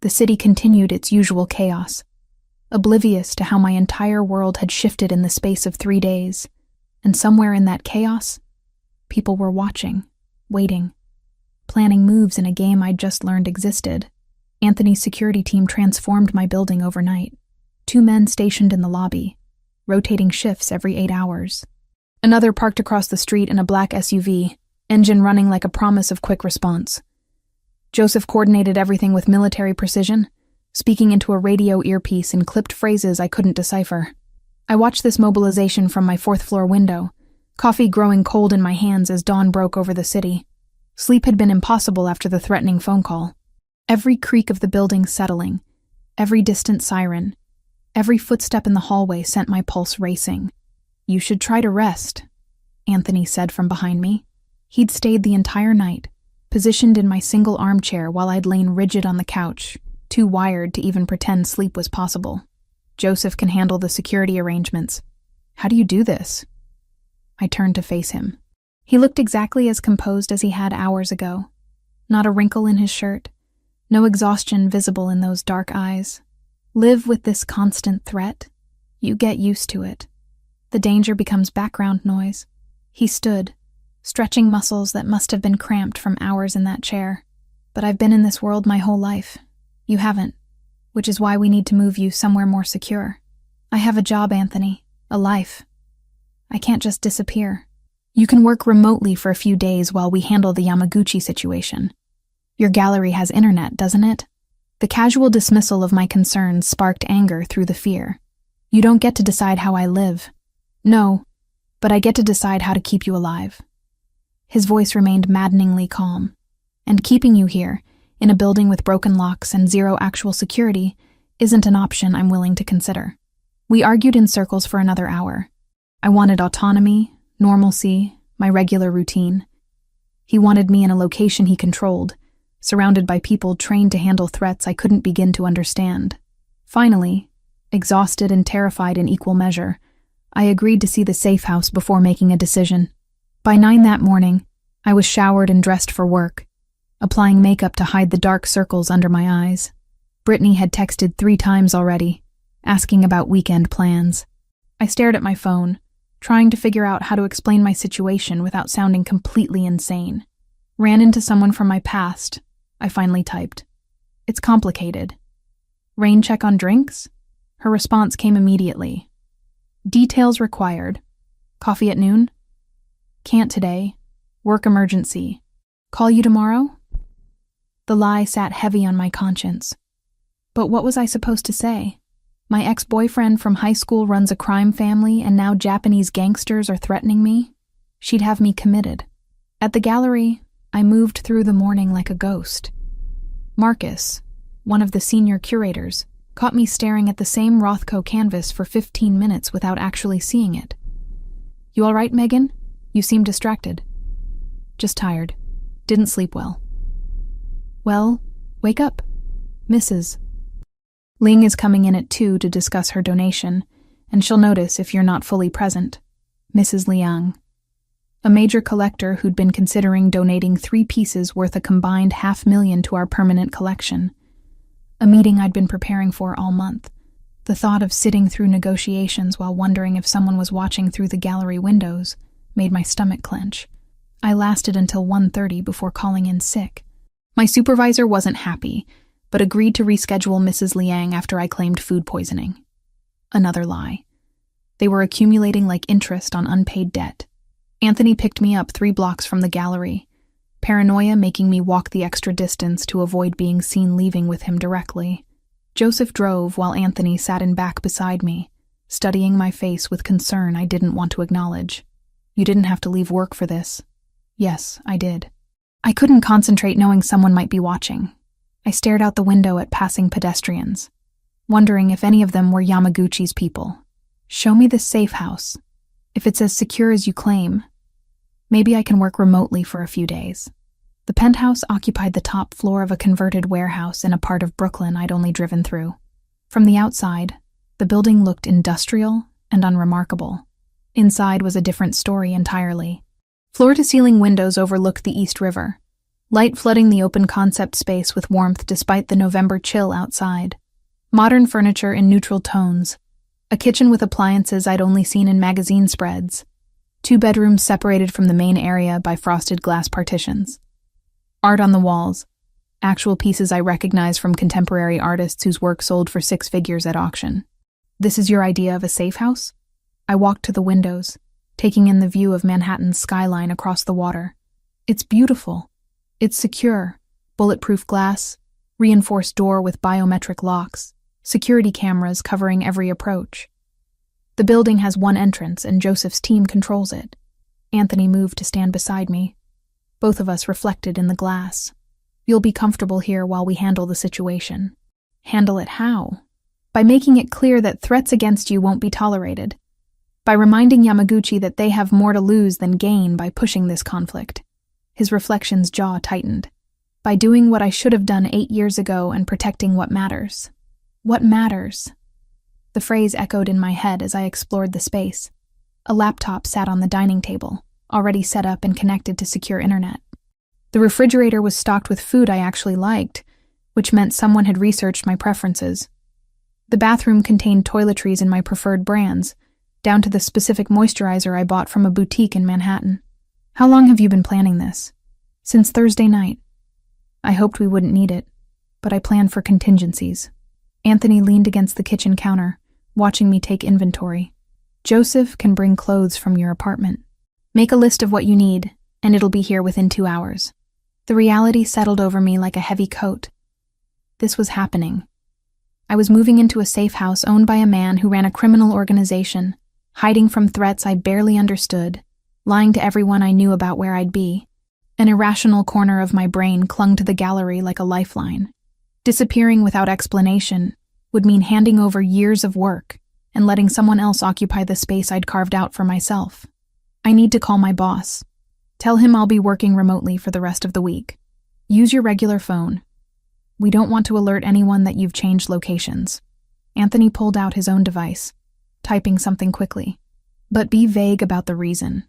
the city continued its usual chaos, oblivious to how my entire world had shifted in the space of 3 days, and somewhere in that chaos, people were watching, waiting, planning moves in a game I'd just learned existed. Anthony's security team transformed my building overnight. 2 men stationed in the lobby, rotating shifts every 8 hours. Another parked across the street in a black SUV, engine running like a promise of quick response. Joseph coordinated everything with military precision, speaking into a radio earpiece in clipped phrases I couldn't decipher. I watched this mobilization from my 4th-floor window, coffee growing cold in my hands as dawn broke over the city. Sleep had been impossible after the threatening phone call. Every creak of the building settling, every distant siren, every footstep in the hallway sent my pulse racing. You should try to rest, Anthony said from behind me. He'd stayed the entire night, positioned in my single armchair while I'd lain rigid on the couch, too wired to even pretend sleep was possible. Joseph can handle the security arrangements. How do you do this? I turned to face him. He looked exactly as composed as he had hours ago. Not a wrinkle in his shirt, no exhaustion visible in those dark eyes. Live with this constant threat. You get used to it. The danger becomes background noise. He stood, stretching muscles that must have been cramped from hours in that chair. But I've been in this world my whole life. You haven't, which is why we need to move you somewhere more secure. I have a job, Anthony, a life. I can't just disappear. You can work remotely for a few days while we handle the Yamaguchi situation. Your gallery has internet, doesn't it? The casual dismissal of my concerns sparked anger through the fear. You don't get to decide how I live. No, but I get to decide how to keep you alive. His voice remained maddeningly calm. And keeping you here, in a building with broken locks and zero actual security, isn't an option I'm willing to consider. We argued in circles for another hour. I wanted autonomy, normalcy, my regular routine. He wanted me in a location he controlled, surrounded by people trained to handle threats I couldn't begin to understand. Finally, exhausted and terrified in equal measure, I agreed to see the safe house before making a decision. By 9 that morning, I was showered and dressed for work, applying makeup to hide the dark circles under my eyes. Brittany had texted 3 times already, asking about weekend plans. I stared at my phone, trying to figure out how to explain my situation without sounding completely insane. Ran into someone from my past, I finally typed. It's complicated. Rain check on drinks? Her response came immediately. Details required. Coffee at noon? Can't today. Work emergency. Call you tomorrow? The lie sat heavy on my conscience. But what was I supposed to say? My ex-boyfriend from high school runs a crime family and now Japanese gangsters are threatening me? She'd have me committed. At the gallery, I moved through the morning like a ghost. Marcus, one of the senior curators, caught me staring at the same Rothko canvas for 15 minutes without actually seeing it. You all right, Megan? You seem distracted. Just tired. Didn't sleep well. Well, wake up. Mrs. Ling is coming in at 2 to discuss her donation, and she'll notice if you're not fully present. Mrs. Liang. A major collector who'd been considering donating 3 pieces worth a combined $500,000 to our permanent collection. a meeting I'd been preparing for all month. The thought of sitting through negotiations while wondering if someone was watching through the gallery windows made my stomach clench. I lasted until 1:30 before calling in sick. My supervisor wasn't happy, but agreed to reschedule Mrs. Liang after I claimed food poisoning. Another lie. They were accumulating like interest on unpaid debt. Anthony picked me up 3 blocks from the gallery, paranoia making me walk the extra distance to avoid being seen leaving with him directly. Joseph drove while Anthony sat in back beside me, studying my face with concern I didn't want to acknowledge. You didn't have to leave work for this. Yes, I did. I couldn't concentrate knowing someone might be watching. I stared out the window at passing pedestrians, wondering if any of them were Yamaguchi's people. Show me this safe house. If it's as secure as you claim, maybe I can work remotely for a few days. The penthouse occupied the top floor of a converted warehouse in a part of Brooklyn I'd only driven through. From the outside, the building looked industrial and unremarkable. Inside was a different story entirely. Floor-to-ceiling windows overlooked the East River, light flooding the open concept space with warmth despite the November chill outside. Modern furniture in neutral tones, a kitchen with appliances I'd only seen in magazine spreads, 2 bedrooms separated from the main area by frosted glass partitions. Art on the walls, actual pieces I recognized from contemporary artists whose work sold for 6 figures at auction. This is your idea of a safe house? I walked to the windows, taking in the view of Manhattan's skyline across the water. It's beautiful. It's secure, bulletproof glass, reinforced door with biometric locks, security cameras covering every approach. The building has 1 entrance and Joseph's team controls it. Anthony moved to stand beside me. Both of us reflected in the glass. You'll be comfortable here while we handle the situation. Handle it how? By making it clear that threats against you won't be tolerated. By reminding Yamaguchi that they have more to lose than gain by pushing this conflict. His reflection's jaw tightened. By doing what I should have done 8 years ago and protecting what matters. What matters? The phrase echoed in my head as I explored the space. A laptop sat on the dining table, already set up and connected to secure internet. The refrigerator was stocked with food I actually liked, which meant someone had researched my preferences. The bathroom contained toiletries in my preferred brands, down to the specific moisturizer I bought from a boutique in Manhattan. How long have you been planning this? Since Thursday night. I hoped we wouldn't need it, but I planned for contingencies. Anthony leaned against the kitchen counter, watching me take inventory. Joseph can bring clothes from your apartment. Make a list of what you need, and it'll be here within 2 hours. The reality settled over me like a heavy coat. This was happening. I was moving into a safe house owned by a man who ran a criminal organization, hiding from threats I barely understood, lying to everyone I knew about where I'd be. An irrational corner of my brain clung to the gallery like a lifeline. Disappearing without explanation would mean handing over years of work and letting someone else occupy the space I'd carved out for myself. I need to call my boss. Tell him I'll be working remotely for the rest of the week. Use your regular phone. We don't want to alert anyone that you've changed locations. Anthony pulled out his own device, typing something quickly. But be vague about the reason.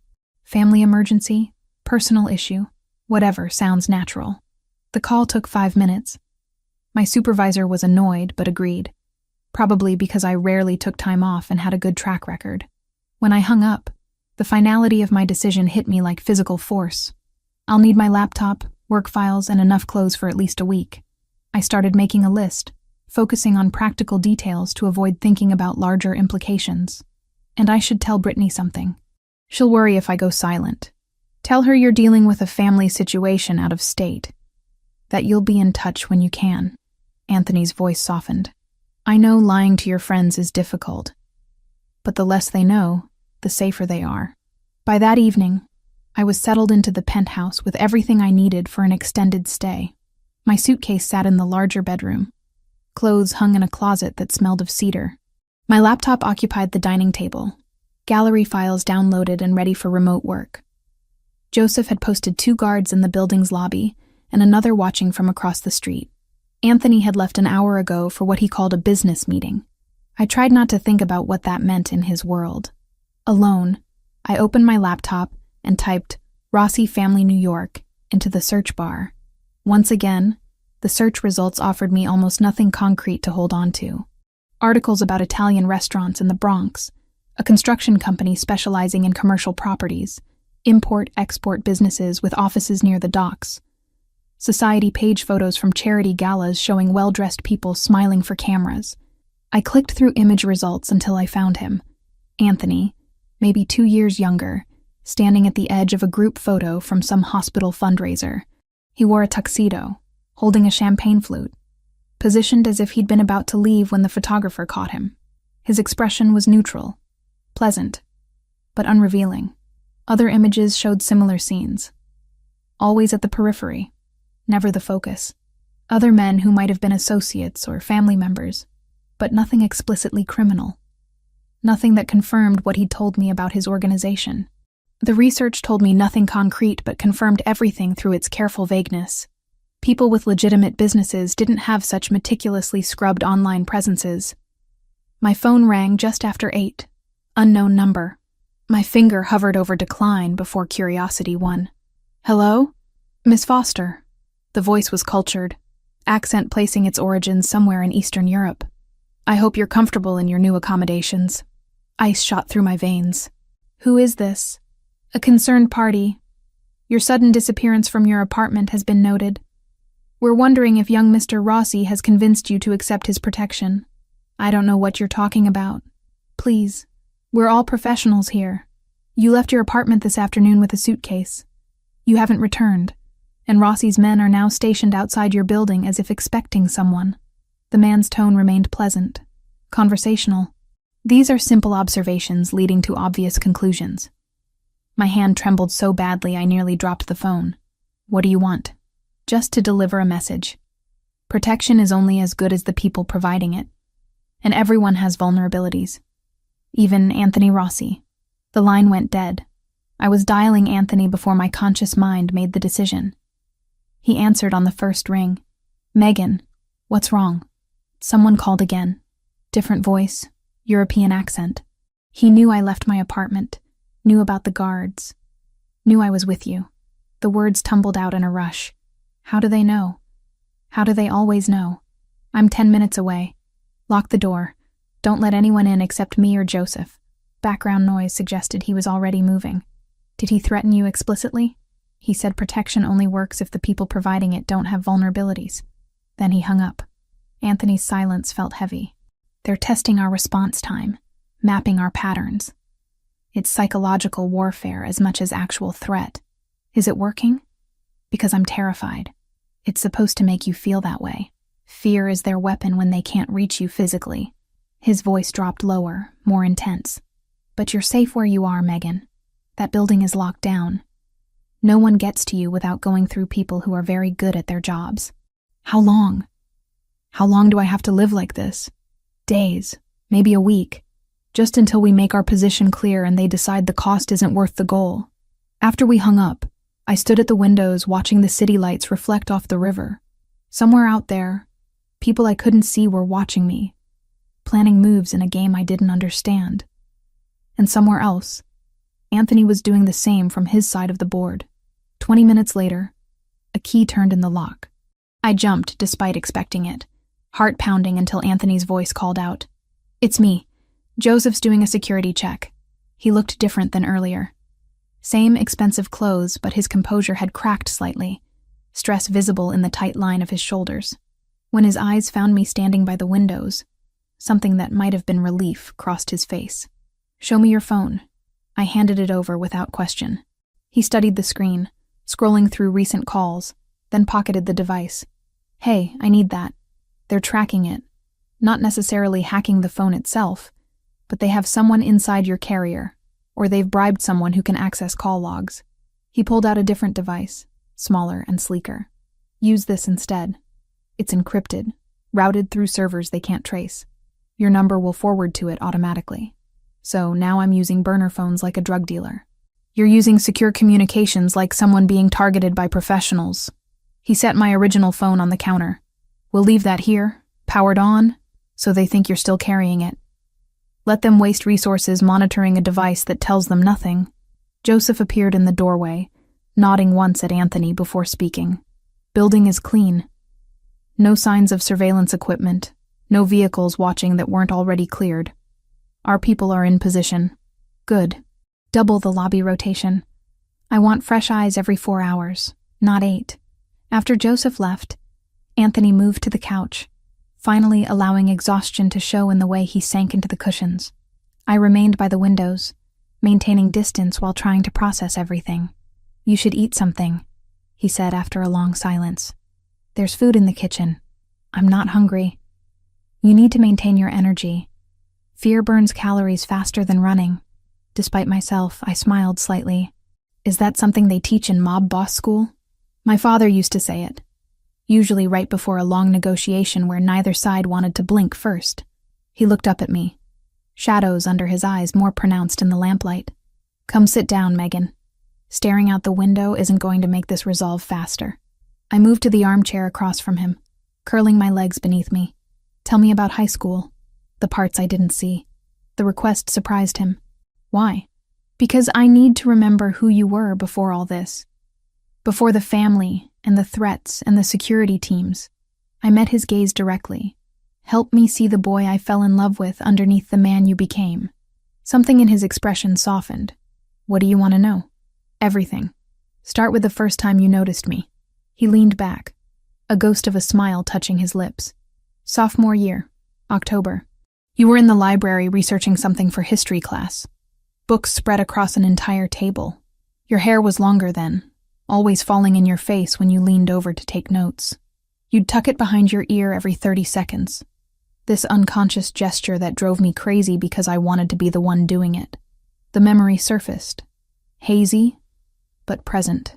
Family emergency, personal issue, whatever sounds natural. The call took 5 minutes. My supervisor was annoyed but agreed, probably because I rarely took time off and had a good track record. When I hung up, the finality of my decision hit me like physical force. I'll need my laptop, work files, and enough clothes for at least a week. I started making a list, focusing on practical details to avoid thinking about larger implications. And I should tell Brittany something. She'll worry if I go silent. Tell her you're dealing with a family situation out of state. That you'll be in touch when you can. Anthony's voice softened. I know lying to your friends is difficult, but the less they know, the safer they are. By that evening, I was settled into the penthouse with everything I needed for an extended stay. My suitcase sat in the larger bedroom. Clothes hung in a closet that smelled of cedar. My laptop occupied the dining table. Gallery files downloaded and ready for remote work. Joseph had posted 2 guards in the building's lobby and another watching from across the street. Anthony had left an hour ago for what he called a business meeting. I tried not to think about what that meant in his world. Alone, I opened my laptop and typed Rossi Family New York into the search bar. Once again, The search results offered me almost nothing concrete to hold on to. Articles about Italian restaurants in the Bronx, a construction company specializing in commercial properties, import-export businesses with offices near the docks, society page photos from charity galas showing well-dressed people smiling for cameras. I clicked through image results until I found him. Anthony, maybe 2 years younger, standing at the edge of a group photo from some hospital fundraiser. He wore a tuxedo, holding a champagne flute, positioned as if he'd been about to leave when the photographer caught him. His expression was neutral, pleasant, but unrevealing. Other images showed similar scenes. Always at the periphery, never the focus. Other men who might have been associates or family members, but nothing explicitly criminal. Nothing that confirmed what he'd told me about his organization. The research told me nothing concrete but confirmed everything through its careful vagueness. People with legitimate businesses didn't have such meticulously scrubbed online presences. My phone rang just after 8. Unknown number. My finger hovered over decline before curiosity won. Hello? Miss Foster. The voice was cultured, accent placing its origins somewhere in Eastern Europe. I hope you're comfortable in your new accommodations. Ice shot through my veins. Who is this? A concerned party. Your sudden disappearance from your apartment has been noted. We're wondering if young Mr. Rossi has convinced you to accept his protection. I don't know what you're talking about. Please. We're all professionals here. You left your apartment this afternoon with a suitcase. You haven't returned, and Rossi's men are now stationed outside your building as if expecting someone. The man's tone remained pleasant, conversational. These are simple observations leading to obvious conclusions. My hand trembled so badly I nearly dropped the phone. What do you want? Just to deliver a message. Protection is only as good as the people providing it. And everyone has vulnerabilities. Even Anthony Rossi. The line went dead. I was dialing Anthony before my conscious mind made the decision. He answered on the first ring. Megan, what's wrong? Someone called again. Different voice, European accent. He knew I left my apartment, knew about the guards, knew I was with you. The words tumbled out in a rush. How do they know? How do they always know? I'm 10 minutes away. Lock the door. Don't let anyone in except me or Joseph. Background noise suggested he was already moving. Did he threaten you explicitly? He said protection only works if the people providing it don't have vulnerabilities. Then he hung up. Anthony's silence felt heavy. They're testing our response time, mapping our patterns. It's psychological warfare as much as actual threat. Is it working? Because I'm terrified. It's supposed to make you feel that way. Fear is their weapon when they can't reach you physically. His voice dropped lower, more intense. But you're safe where you are, Megan. That building is locked down. No one gets to you without going through people who are very good at their jobs. How long? How long do I have to live like this? Days, maybe a week. Just until we make our position clear and they decide the cost isn't worth the goal. After we hung up, I stood at the windows watching the city lights reflect off the river. Somewhere out there, people I couldn't see were watching me, planning moves in a game I didn't understand. And somewhere else, Anthony was doing the same from his side of the board. 20 minutes later, a key turned in the lock. I jumped despite expecting it, heart pounding until Anthony's voice called out. It's me. Joseph's doing a security check. He looked different than earlier. Same expensive clothes, but his composure had cracked slightly, stress visible in the tight line of his shoulders. When his eyes found me standing by the windows, something that might have been relief crossed his face. Show me your phone. I handed it over without question. He studied the screen, scrolling through recent calls, then pocketed the device. Hey, I need that. They're tracking it. Not necessarily hacking the phone itself, but they have someone inside your carrier, or they've bribed someone who can access call logs. He pulled out a different device, smaller and sleeker. Use this instead. It's encrypted, routed through servers they can't trace. Your number will forward to it automatically. So now I'm using burner phones like a drug dealer. You're using secure communications like someone being targeted by professionals. He set my original phone on the counter. We'll leave that here, powered on, so they think you're still carrying it. Let them waste resources monitoring a device that tells them nothing. Joseph appeared in the doorway, nodding once at Anthony before speaking. Building is clean. No signs of surveillance equipment, no vehicles watching that weren't already cleared. Our people are in position. Good. Double the lobby rotation. I want fresh eyes every 4 hours, not 8. After Joseph left, Anthony moved to the couch, finally allowing exhaustion to show in the way he sank into the cushions. I remained by the windows, maintaining distance while trying to process everything. "You should eat something," he said after a long silence. "There's food in the kitchen. I'm not hungry. You need to maintain your energy. Fear burns calories faster than running." Despite myself, I smiled slightly. "Is that something they teach in mob boss school?" My father used to say it, usually right before a long negotiation where neither side wanted to blink first. He looked up at me, shadows under his eyes more pronounced in the lamplight. "Come sit down, Megan. Staring out the window isn't going to make this resolve faster." I moved to the armchair across from him, curling my legs beneath me. "Tell me about high school." The parts I didn't see. The request surprised him. "Why?" "Because I need to remember who you were before all this. Before the family and the threats and the security teams." I met his gaze directly. "Help me see the boy I fell in love with underneath the man you became." Something in his expression softened. "What do you want to know?" "Everything. Start with the first time you noticed me." He leaned back, a ghost of a smile touching his lips. "Sophomore year, October. You were in the library researching something for history class. Books spread across an entire table. Your hair was longer then, always falling in your face when you leaned over to take notes. You'd tuck it behind your ear every 30 seconds. This unconscious gesture that drove me crazy because I wanted to be the one doing it. The memory surfaced. Hazy, but present.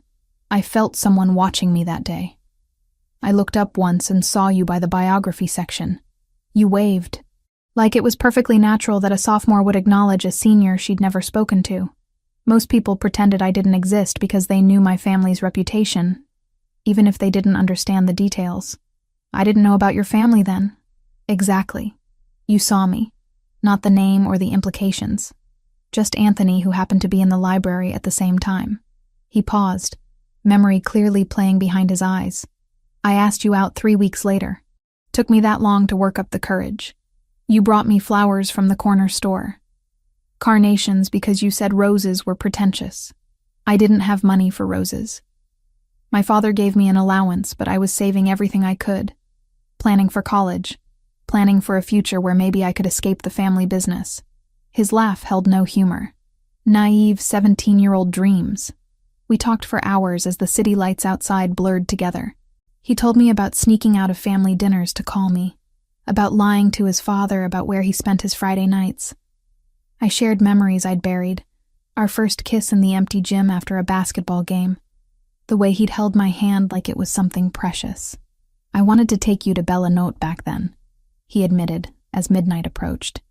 I felt someone watching me that day. I looked up once and saw you by the biography section. You waved. Like it was perfectly natural that a sophomore would acknowledge a senior she'd never spoken to. Most people pretended I didn't exist because they knew my family's reputation, even if they didn't understand the details. I didn't know about your family then. Exactly. You saw me. Not the name or the implications. Just Anthony, who happened to be in the library at the same time. He paused, memory clearly playing behind his eyes. I asked you out 3 weeks later. Took me that long to work up the courage. You brought me flowers from the corner store. Carnations because you said roses were pretentious. I didn't have money for roses. My father gave me an allowance, but I was saving everything I could. Planning for college. Planning for a future where maybe I could escape the family business. His laugh held no humor. Naive 17-year-old dreams. We talked for hours as the city lights outside blurred together. He told me about sneaking out of family dinners to call me, about lying to his father about where he spent his Friday nights. I shared memories I'd buried, our first kiss in the empty gym after a basketball game, the way he'd held my hand like it was something precious. I wanted to take you to Bella Note back then, he admitted as midnight approached.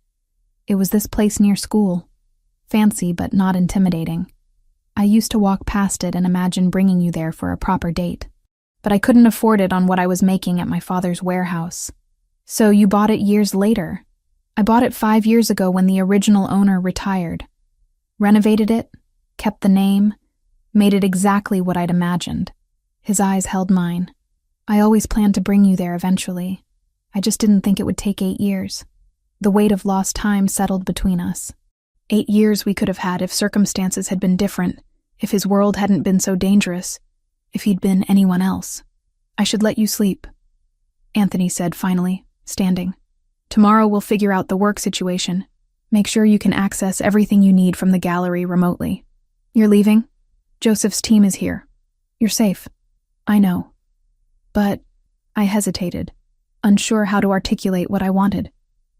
It was this place near school, fancy but not intimidating. I used to walk past it and imagine bringing you there for a proper date, but I couldn't afford it on what I was making at my father's warehouse. So you bought it years later. I bought it 5 years ago when the original owner retired. Renovated it, kept the name, made it exactly what I'd imagined. His eyes held mine. I always planned to bring you there eventually. I just didn't think it would take 8 years. The weight of lost time settled between us. 8 years we could have had if circumstances had been different, if his world hadn't been so dangerous, if he'd been anyone else. I should let you sleep, Anthony said finally, standing. Tomorrow we'll figure out the work situation. Make sure you can access everything you need from the gallery remotely. You're leaving? Joseph's team is here. You're safe. I know. But I hesitated, unsure how to articulate what I wanted.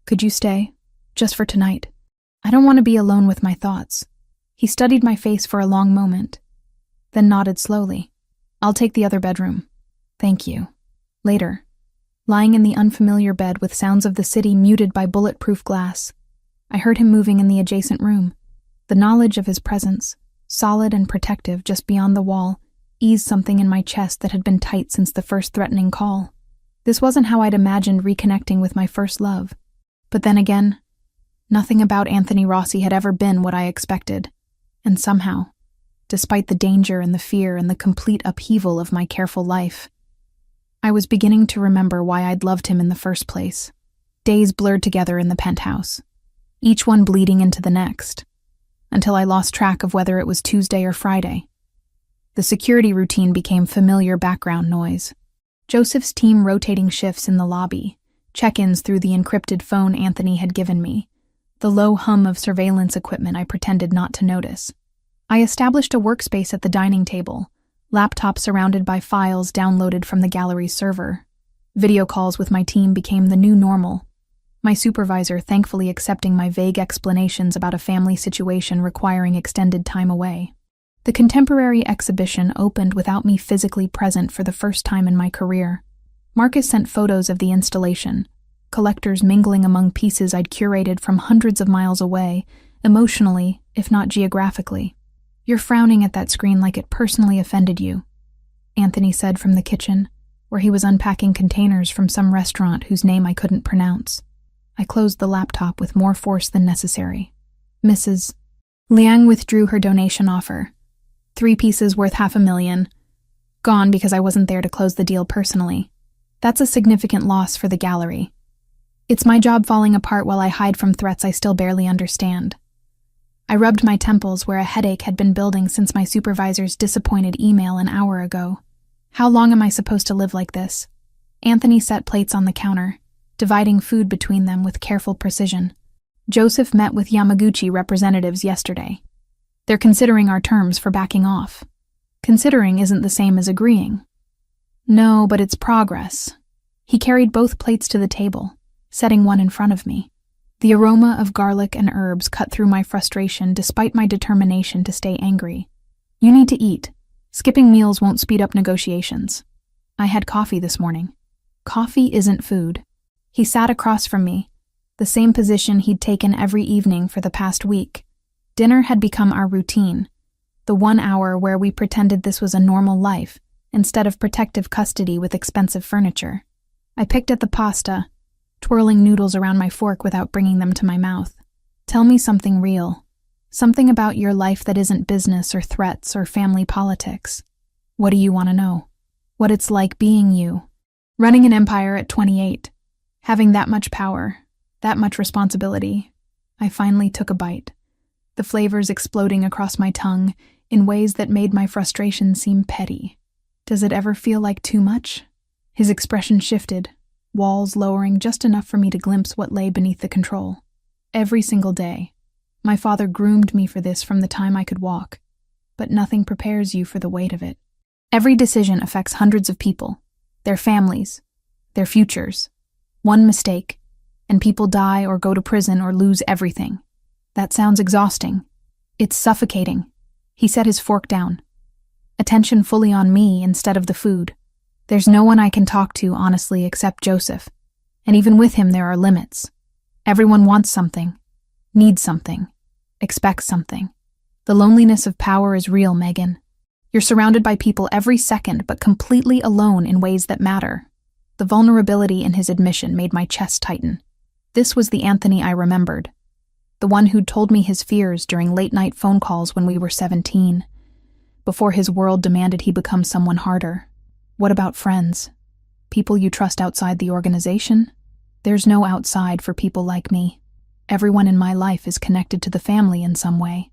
Could you stay? Just for tonight. I don't want to be alone with my thoughts. He studied my face for a long moment, then nodded slowly. I'll take the other bedroom. Thank you. Later. Lying in the unfamiliar bed with sounds of the city muted by bulletproof glass, I heard him moving in the adjacent room. The knowledge of his presence, solid and protective just beyond the wall, eased something in my chest that had been tight since the first threatening call. This wasn't how I'd imagined reconnecting with my first love. But then again, nothing about Anthony Rossi had ever been what I expected. And somehow, despite the danger and the fear and the complete upheaval of my careful life, I was beginning to remember why I'd loved him in the first place. Days blurred together in the penthouse, each one bleeding into the next, until I lost track of whether it was Tuesday or Friday. The security routine became familiar background noise. Joseph's team rotating shifts in the lobby, check-ins through the encrypted phone Anthony had given me, the low hum of surveillance equipment I pretended not to notice. I established a workspace at the dining table, laptop surrounded by files downloaded from the gallery's server. Video calls with my team became the new normal, my supervisor thankfully accepting my vague explanations about a family situation requiring extended time away. The contemporary exhibition opened without me physically present for the first time in my career. Marcus sent photos of the installation, collectors mingling among pieces I'd curated from hundreds of miles away, emotionally, if not geographically. "You're frowning at that screen like it personally offended you," Anthony said from the kitchen, where he was unpacking containers from some restaurant whose name I couldn't pronounce. I closed the laptop with more force than necessary. Mrs. Liang withdrew her donation offer. 3 pieces worth $500,000. Gone because I wasn't there to close the deal personally. That's a significant loss for the gallery. It's my job falling apart while I hide from threats I still barely understand. I rubbed my temples where a headache had been building since my supervisor's disappointed email an hour ago. How long am I supposed to live like this? Anthony set plates on the counter, dividing food between them with careful precision. Joseph met with Yamaguchi representatives yesterday. They're considering our terms for backing off. Considering isn't the same as agreeing. No, but it's progress. He carried both plates to the table, setting one in front of me. The aroma of garlic and herbs cut through my frustration despite my determination to stay angry. "You need to eat. Skipping meals won't speed up negotiations." I had coffee this morning. Coffee isn't food. He sat across from me, the same position he'd taken every evening for the past week. Dinner had become our routine, the 1 hour where we pretended this was a normal life, instead of protective custody with expensive furniture. I picked at the pasta, twirling noodles around my fork without bringing them to my mouth. "Tell me something real. Something about your life that isn't business or threats or family politics. What do you want to know? What it's like being you. Running an empire at 28. Having that much power, that much responsibility." I finally took a bite, the flavors exploding across my tongue in ways that made my frustration seem petty. "Does it ever feel like too much?" His expression shifted, walls lowering just enough for me to glimpse what lay beneath the control. "Every single day. My father groomed me for this from the time I could walk, but nothing prepares you for the weight of it. Every decision affects hundreds of people, their families, their futures. One mistake, and people die or go to prison or lose everything. That sounds exhausting. It's suffocating." He set his fork down. Attention fully on me instead of the food. There's no one I can talk to, honestly, except Joseph. And even with him, there are limits. Everyone wants something, needs something, expects something. The loneliness of power is real, Megan. You're surrounded by people every second, but completely alone in ways that matter. The vulnerability in his admission made my chest tighten. This was the Anthony I remembered. The one who'd told me his fears during late-night phone calls when we were 17, before his world demanded he become someone harder. What about friends? People you trust outside the organization? There's no outside for people like me. Everyone in my life is connected to the family in some way.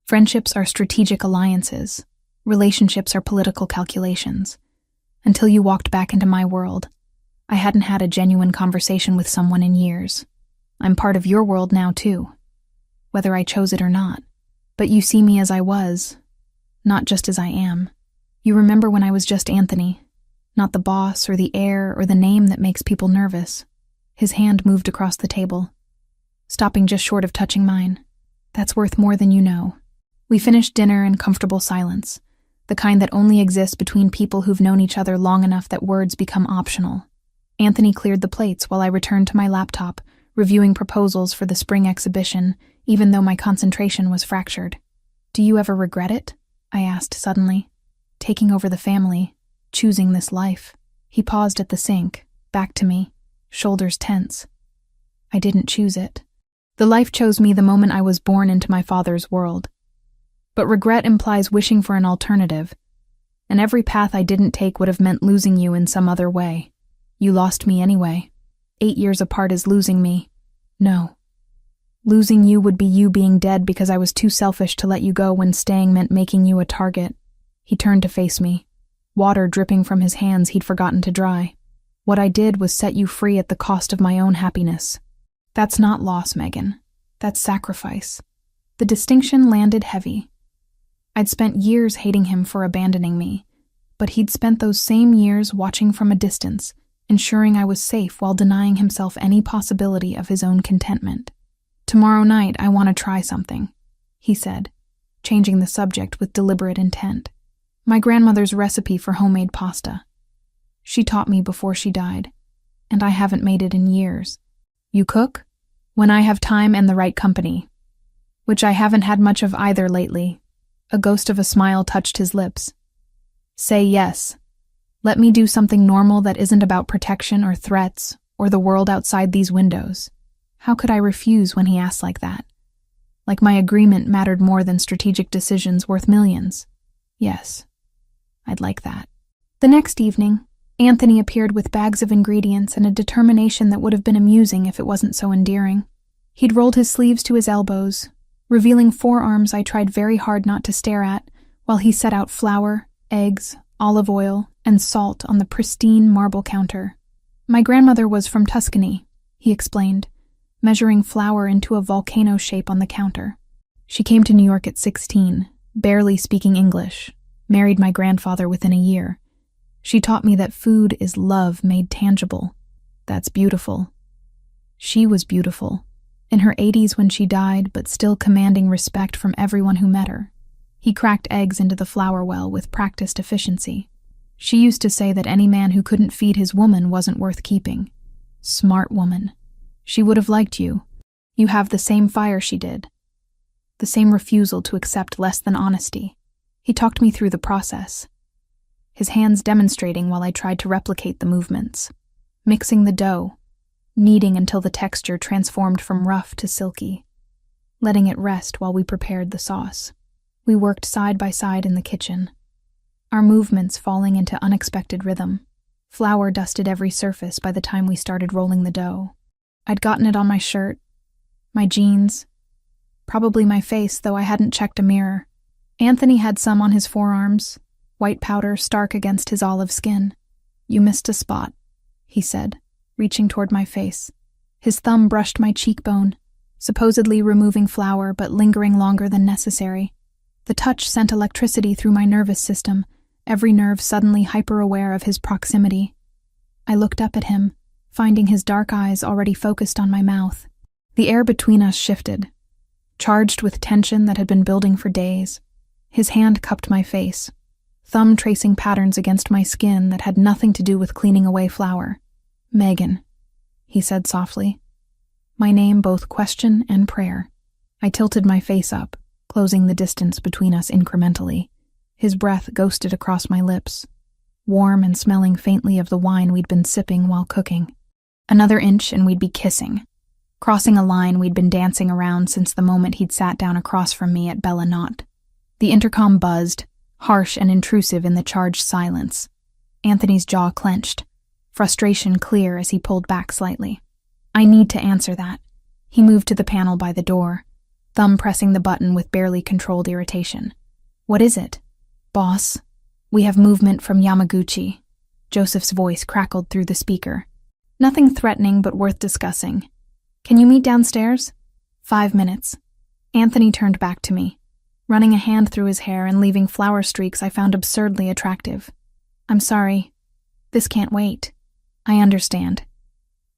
Friendships are strategic alliances. Relationships are political calculations. Until you walked back into my world, I hadn't had a genuine conversation with someone in years. I'm part of your world now, too, whether I chose it or not. But you see me as I was, not just as I am. You remember when I was just Anthony, not the boss or the heir or the name that makes people nervous. His hand moved across the table, stopping just short of touching mine. That's worth more than you know. We finished dinner in comfortable silence, the kind that only exists between people who've known each other long enough that words become optional. Anthony cleared the plates while I returned to my laptop, reviewing proposals for the spring exhibition, even though my concentration was fractured. "Do you ever regret it?" I asked suddenly. "Taking over the family, choosing this life." He paused at the sink, back to me, shoulders tense. "I didn't choose it. The life chose me the moment I was born into my father's world. But regret implies wishing for an alternative, And every path I didn't take would have meant losing you in some other way. You lost me anyway. 8 years apart is losing me. No. Losing you would be you being dead because I was too selfish to let you go when staying meant making you a target. He turned to face me, water dripping from his hands he'd forgotten to dry. What I did was set you free at the cost of my own happiness. That's not loss, Megan. That's sacrifice. The distinction landed heavy. I'd spent years hating him for abandoning me, but he'd spent those same years watching from a distance, ensuring I was safe while denying himself any possibility of his own contentment. Tomorrow night, I want to try something, he said, changing the subject with deliberate intent. My grandmother's recipe for homemade pasta. She taught me before she died, and I haven't made it in years. You cook? When I have time and the right company. Which I haven't had much of either lately. A ghost of a smile touched his lips. Say yes. Let me do something normal that isn't about protection or threats or the world outside these windows. How could I refuse when he asked like that? Like my agreement mattered more than strategic decisions worth millions. Yes, I'd like that. The next evening, Anthony appeared with bags of ingredients and a determination that would have been amusing if it wasn't so endearing. He'd rolled his sleeves to his elbows, revealing forearms I tried very hard not to stare at, while he set out flour, eggs, olive oil, and salt on the pristine marble counter. My grandmother was from Tuscany, he explained, measuring flour into a volcano shape on the counter. She came to New York at 16, barely speaking English, married my grandfather within a year. She taught me that food is love made tangible. That's beautiful. She was beautiful, in her 80s when she died, but still commanding respect from everyone who met her. He cracked eggs into the flour well with practiced efficiency. She used to say that any man who couldn't feed his woman wasn't worth keeping. Smart woman. She would have liked you. You have the same fire she did. The same refusal to accept less than honesty. He talked me through the process, his hands demonstrating while I tried to replicate the movements. Mixing the dough, kneading until the texture transformed from rough to silky, letting it rest while we prepared the sauce. We worked side by side in the kitchen, our movements falling into unexpected rhythm. Flour dusted every surface by the time we started rolling the dough. I'd gotten it on my shirt, my jeans, probably my face, though I hadn't checked a mirror. Anthony had some on his forearms, white powder stark against his olive skin. You missed a spot, he said, reaching toward my face. His thumb brushed my cheekbone, supposedly removing flour but lingering longer than necessary. The touch sent electricity through my nervous system, every nerve suddenly hyper-aware of his proximity. I looked up at him, finding his dark eyes already focused on my mouth. The air between us shifted, charged with tension that had been building for days. His hand cupped my face, thumb tracing patterns against my skin that had nothing to do with cleaning away flour. Megan, he said softly. My name both question and prayer. I tilted my face up, closing the distance between us incrementally. His breath ghosted across my lips, warm and smelling faintly of the wine we'd been sipping while cooking. Another inch and we'd be kissing, crossing a line we'd been dancing around since the moment he'd sat down across from me at Bella Knot. The intercom buzzed, harsh and intrusive in the charged silence. Anthony's jaw clenched, frustration clear as he pulled back slightly. I need to answer that. He moved to the panel by the door, thumb pressing the button with barely controlled irritation. What is it? Boss, we have movement from Yamaguchi. Joseph's voice crackled through the speaker. Nothing threatening but worth discussing. Can you meet downstairs? 5 minutes. Anthony turned back to me, running a hand through his hair and leaving flower streaks I found absurdly attractive. I'm sorry. This can't wait. I understand.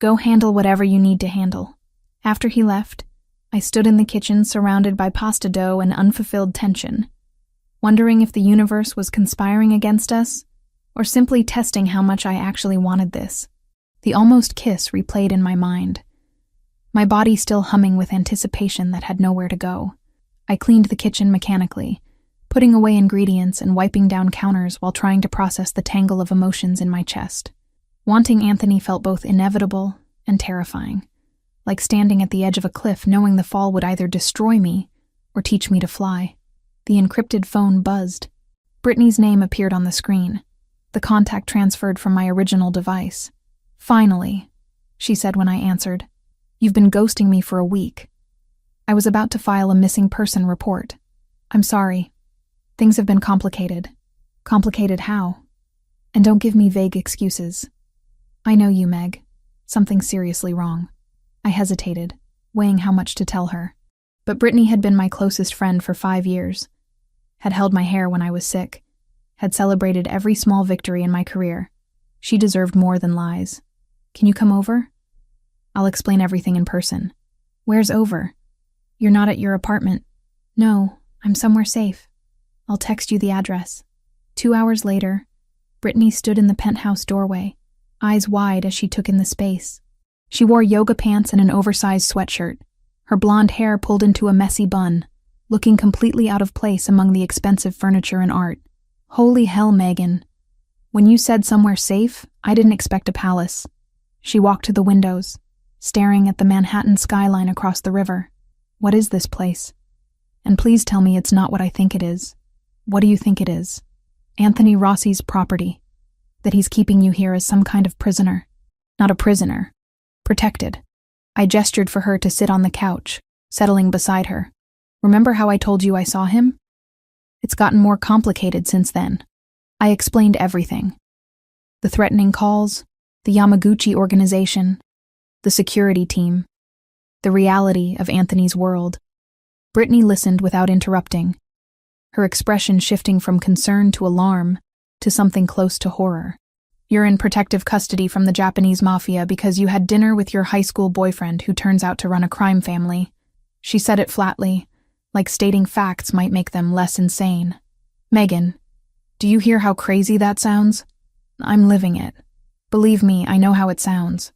Go handle whatever you need to handle. After he left, I stood in the kitchen surrounded by pasta dough and unfulfilled tension, wondering if the universe was conspiring against us or simply testing how much I actually wanted this. The almost kiss replayed in my mind, my body still humming with anticipation that had nowhere to go. I cleaned the kitchen mechanically, putting away ingredients and wiping down counters while trying to process the tangle of emotions in my chest. Wanting Anthony felt both inevitable and terrifying, like standing at the edge of a cliff knowing the fall would either destroy me or teach me to fly. The encrypted phone buzzed. Brittany's name appeared on the screen. The contact transferred from my original device. "Finally," she said when I answered. "You've been ghosting me for a week." I was about to file a missing person report. "I'm sorry. Things have been complicated." "Complicated how?" "And don't give me vague excuses." "I know you, Meg. Something's seriously wrong." I hesitated, weighing how much to tell her. But Brittany had been my closest friend for 5 years, had held my hair when I was sick, had celebrated every small victory in my career. She deserved more than lies. "Can you come over?" "I'll explain everything in person." "Where's over?" "You're not at your apartment." "No, I'm somewhere safe. I'll text you the address." 2 hours later, Brittany stood in the penthouse doorway, eyes wide as she took in the space. She wore yoga pants and an oversized sweatshirt, her blonde hair pulled into a messy bun, looking completely out of place among the expensive furniture and art. "Holy hell, Megan. When you said somewhere safe, I didn't expect a palace." She walked to the windows, staring at the Manhattan skyline across the river. "What is this place? And please tell me it's not what I think it is." "What do you think it is?" "Anthony Rossi's property. That he's keeping you here as some kind of prisoner." "Not a prisoner. Protected." I gestured for her to sit on the couch, settling beside her. "Remember how I told you I saw him? It's gotten more complicated since then." I explained everything. The threatening calls, the Yamaguchi organization, the security team, the reality of Anthony's world. Brittany listened without interrupting, her expression shifting from concern to alarm to something close to horror. "You're in protective custody from the Japanese Mafia because you had dinner with your high school boyfriend who turns out to run a crime family." She said it flatly, like stating facts might make them less insane. "Megan, do you hear how crazy that sounds? I'm living it. Believe me, I know how it sounds.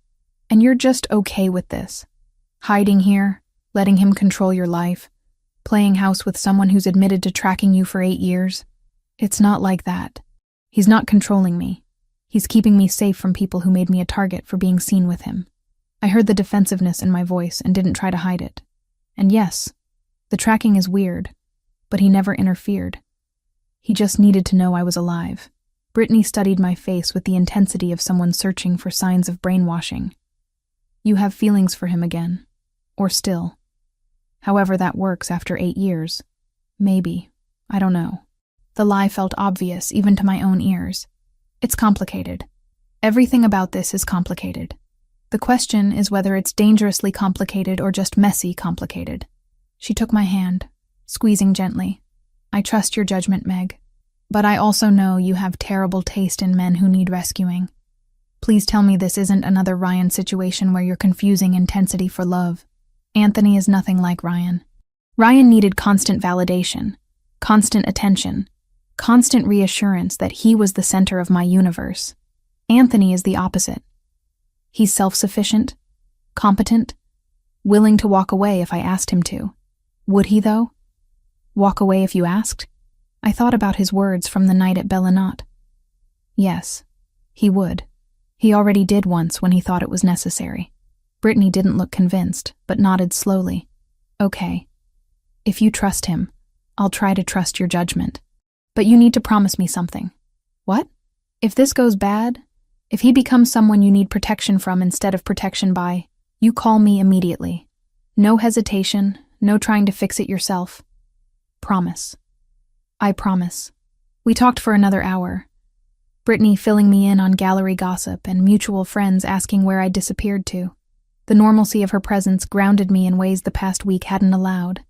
And you're just okay with this. Hiding here, letting him control your life, playing house with someone who's admitted to tracking you for 8 years. It's not like that. He's not controlling me. He's keeping me safe from people who made me a target for being seen with him." I heard the defensiveness in my voice and didn't try to hide it. "And yes, the tracking is weird, but he never interfered. He just needed to know I was alive." Brittany studied my face with the intensity of someone searching for signs of brainwashing. "You have feelings for him again. Or still. However that works after 8 years. Maybe. I don't know." The lie felt obvious, even to my own ears. "It's complicated. Everything about this is complicated. The question is whether it's dangerously complicated or just messy complicated." She took my hand, squeezing gently. "I trust your judgment, Meg. But I also know you have terrible taste in men who need rescuing. Please tell me this isn't another Ryan situation where you're confusing intensity for love. Anthony is nothing like Ryan. Ryan needed constant validation, constant attention, constant reassurance that he was the center of my universe. Anthony is the opposite. He's self-sufficient, competent, willing to walk away if I asked him to. Would he, though? Walk away if you asked? I thought about his words from the night at Billionaire. Yes, he would. He already did once when he thought it was necessary. Brittany didn't look convinced, but nodded slowly. "Okay. If you trust him, I'll try to trust your judgment. But you need to promise me something." "What?" "If this goes bad, if he becomes someone you need protection from instead of protection by, you call me immediately. No hesitation, no trying to fix it yourself. Promise." I promise. We talked for another hour. Brittany filling me in on gallery gossip and mutual friends asking where I'd disappeared to. The normalcy of her presence grounded me in ways the past week hadn't allowed.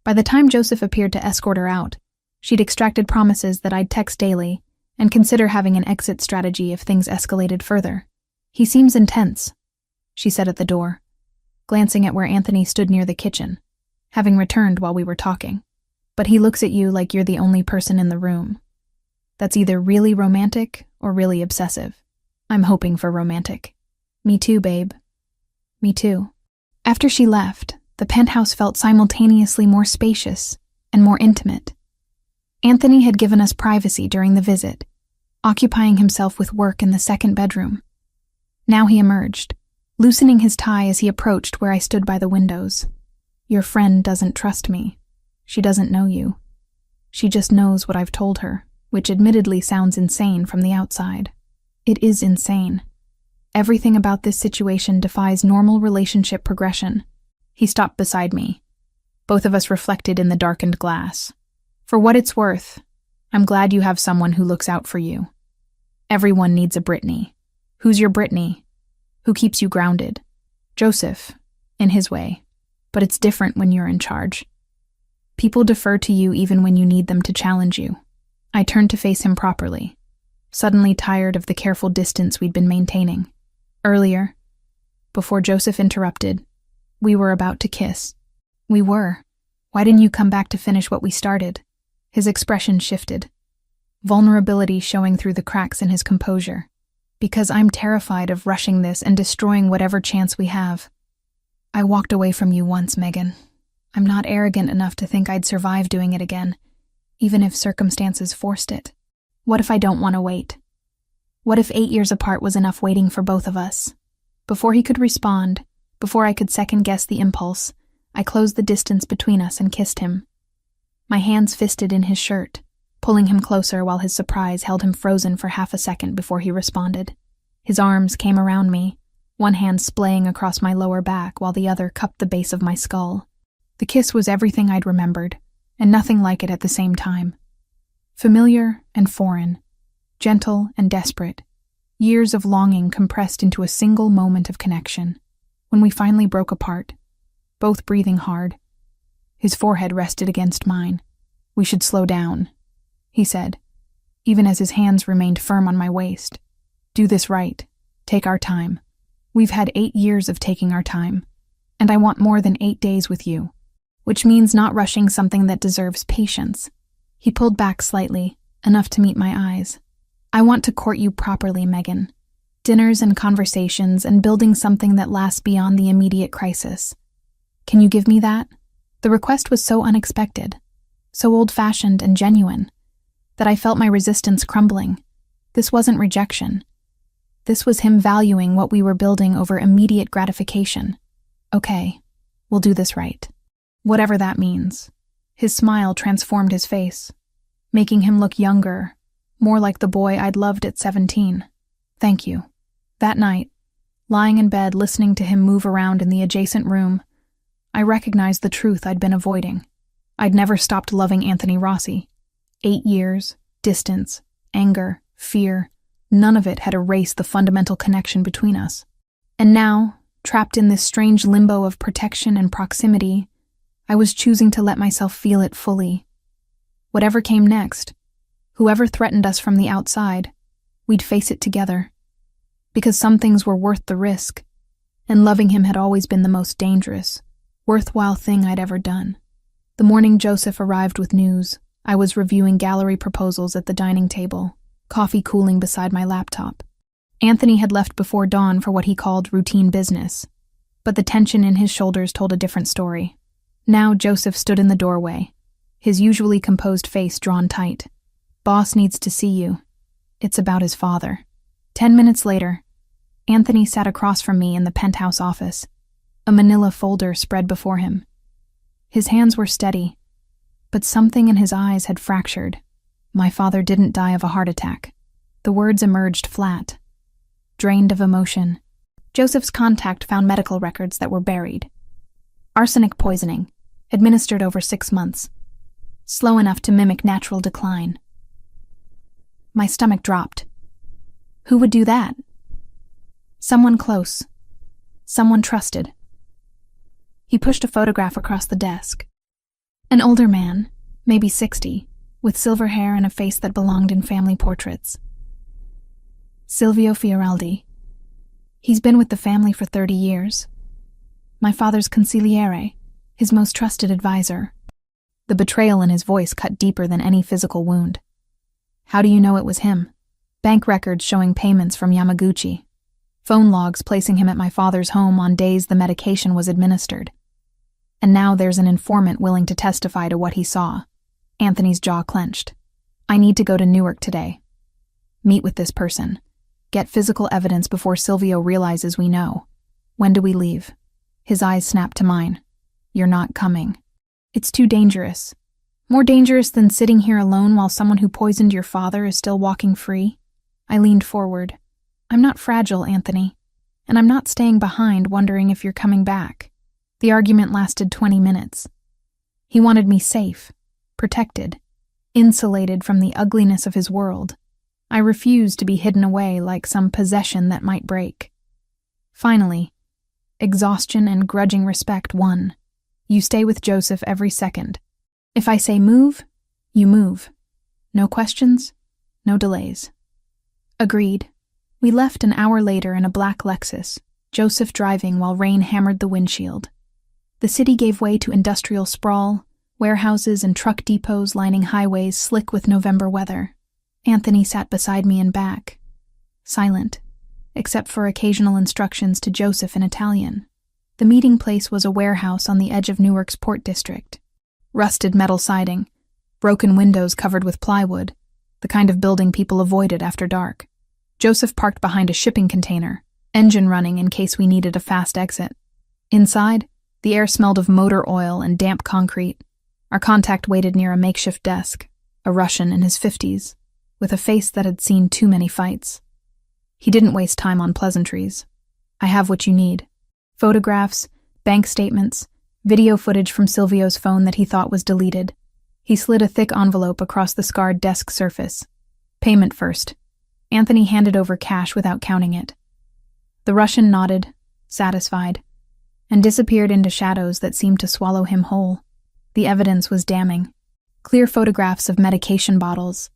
By the time Joseph appeared to escort her out, she'd extracted promises that I'd text daily and consider having an exit strategy if things escalated further. "He seems intense," she said at the door, glancing at where Anthony stood near the kitchen, having returned while we were talking. "But he looks at you like you're the only person in the room. That's either really romantic or really obsessive. I'm hoping for romantic." "Me too, babe. Me too." After she left, the penthouse felt simultaneously more spacious and more intimate. Anthony had given us privacy during the visit, occupying himself with work in the second bedroom. Now he emerged, loosening his tie as he approached where I stood by the windows. "Your friend doesn't trust me. She doesn't know you. She just knows what I've told her," which admittedly sounds insane from the outside. It is insane. Everything about this situation defies normal relationship progression. He stopped beside me. Both of us reflected in the darkened glass. For what it's worth, I'm glad you have someone who looks out for you. Everyone needs a Brittany. Who's your Brittany? Who keeps you grounded? Joseph, in his way. But it's different when you're in charge. People defer to you even when you need them to challenge you. I turned to face him properly, suddenly tired of the careful distance we'd been maintaining. Earlier, before Joseph interrupted, we were about to kiss. We were. Why didn't you come back to finish what we started? His expression shifted, vulnerability showing through the cracks in his composure. Because I'm terrified of rushing this and destroying whatever chance we have. I walked away from you once, Megan. I'm not arrogant enough to think I'd survive doing it again, even if circumstances forced it. What if I don't want to wait? What if 8 years apart was enough waiting for both of us? Before he could respond, before I could second-guess the impulse, I closed the distance between us and kissed him. My hands fisted in his shirt, pulling him closer while his surprise held him frozen for half a second before he responded. His arms came around me, one hand splaying across my lower back while the other cupped the base of my skull. The kiss was everything I'd remembered, and nothing like it at the same time. Familiar and foreign, gentle and desperate, years of longing compressed into a single moment of connection. When we finally broke apart, both breathing hard, his forehead rested against mine. We should slow down, he said, even as his hands remained firm on my waist. Do this right. Take our time. We've had 8 years of taking our time, and I want more than 8 days with you, which means not rushing something that deserves patience. He pulled back slightly, enough to meet my eyes. I want to court you properly, Megan. Dinners and conversations and building something that lasts beyond the immediate crisis. Can you give me that? The request was so unexpected, so old-fashioned and genuine, that I felt my resistance crumbling. This wasn't rejection. This was him valuing what we were building over immediate gratification. Okay, we'll do this right. Whatever that means. His smile transformed his face, making him look younger, more like the boy I'd loved at 17. Thank you. That night, lying in bed listening to him move around in the adjacent room, I recognized the truth I'd been avoiding. I'd never stopped loving Anthony Rossi. 8 years, distance, anger, fear, none of it had erased the fundamental connection between us. And now, trapped in this strange limbo of protection and proximity, I was choosing to let myself feel it fully. Whatever came next, whoever threatened us from the outside, we'd face it together. Because some things were worth the risk, and loving him had always been the most dangerous, worthwhile thing I'd ever done. The morning Joseph arrived with news, I was reviewing gallery proposals at the dining table, coffee cooling beside my laptop. Anthony had left before dawn for what he called routine business, but the tension in his shoulders told a different story. Now Joseph stood in the doorway, his usually composed face drawn tight. Boss needs to see you. It's about his father. 10 minutes later, Anthony sat across from me in the penthouse office, a manila folder spread before him. His hands were steady, but something in his eyes had fractured. My father didn't die of a heart attack. The words emerged flat, drained of emotion. Joseph's contact found medical records that were buried. Arsenic poisoning, administered over 6 months, slow enough to mimic natural decline. My stomach dropped. Who would do that? Someone close. Someone trusted. He pushed a photograph across the desk. An older man, maybe 60, with silver hair and a face that belonged in family portraits. Silvio Fioraldi. He's been with the family for 30 years. My father's consigliere, his most trusted advisor. The betrayal in his voice cut deeper than any physical wound. How do you know it was him? Bank records showing payments from Yamaguchi. Phone logs placing him at my father's home on days the medication was administered. And now there's an informant willing to testify to what he saw. Anthony's jaw clenched. I need to go to Newark today. Meet with this person. Get physical evidence before Silvio realizes we know. When do we leave? His eyes snapped to mine. You're not coming. It's too dangerous. More dangerous than sitting here alone while someone who poisoned your father is still walking free? I leaned forward. I'm not fragile, Anthony. And I'm not staying behind wondering if you're coming back. The argument lasted 20 minutes. He wanted me safe, protected, insulated from the ugliness of his world. I refused to be hidden away like some possession that might break. Finally, exhaustion and grudging respect won. You stay with Joseph every second. If I say move, you move. No questions, no delays. Agreed. We left an hour later in a black Lexus, Joseph driving while rain hammered the windshield. The city gave way to industrial sprawl, warehouses and truck depots lining highways slick with November weather. Anthony sat beside me in back, silent, except for occasional instructions to Joseph in Italian. The meeting place was a warehouse on the edge of Newark's Port District. Rusted metal siding, broken windows covered with plywood, the kind of building people avoided after dark. Joseph parked behind a shipping container, engine running in case we needed a fast exit. Inside, the air smelled of motor oil and damp concrete. Our contact waited near a makeshift desk, a Russian in his 50s, with a face that had seen too many fights. He didn't waste time on pleasantries. I have what you need. Photographs, bank statements, video footage from Silvio's phone that he thought was deleted. He slid a thick envelope across the scarred desk surface. Payment first. Anthony handed over cash without counting it. The Russian nodded, satisfied, and disappeared into shadows that seemed to swallow him whole. The evidence was damning. Clear photographs of medication bottles,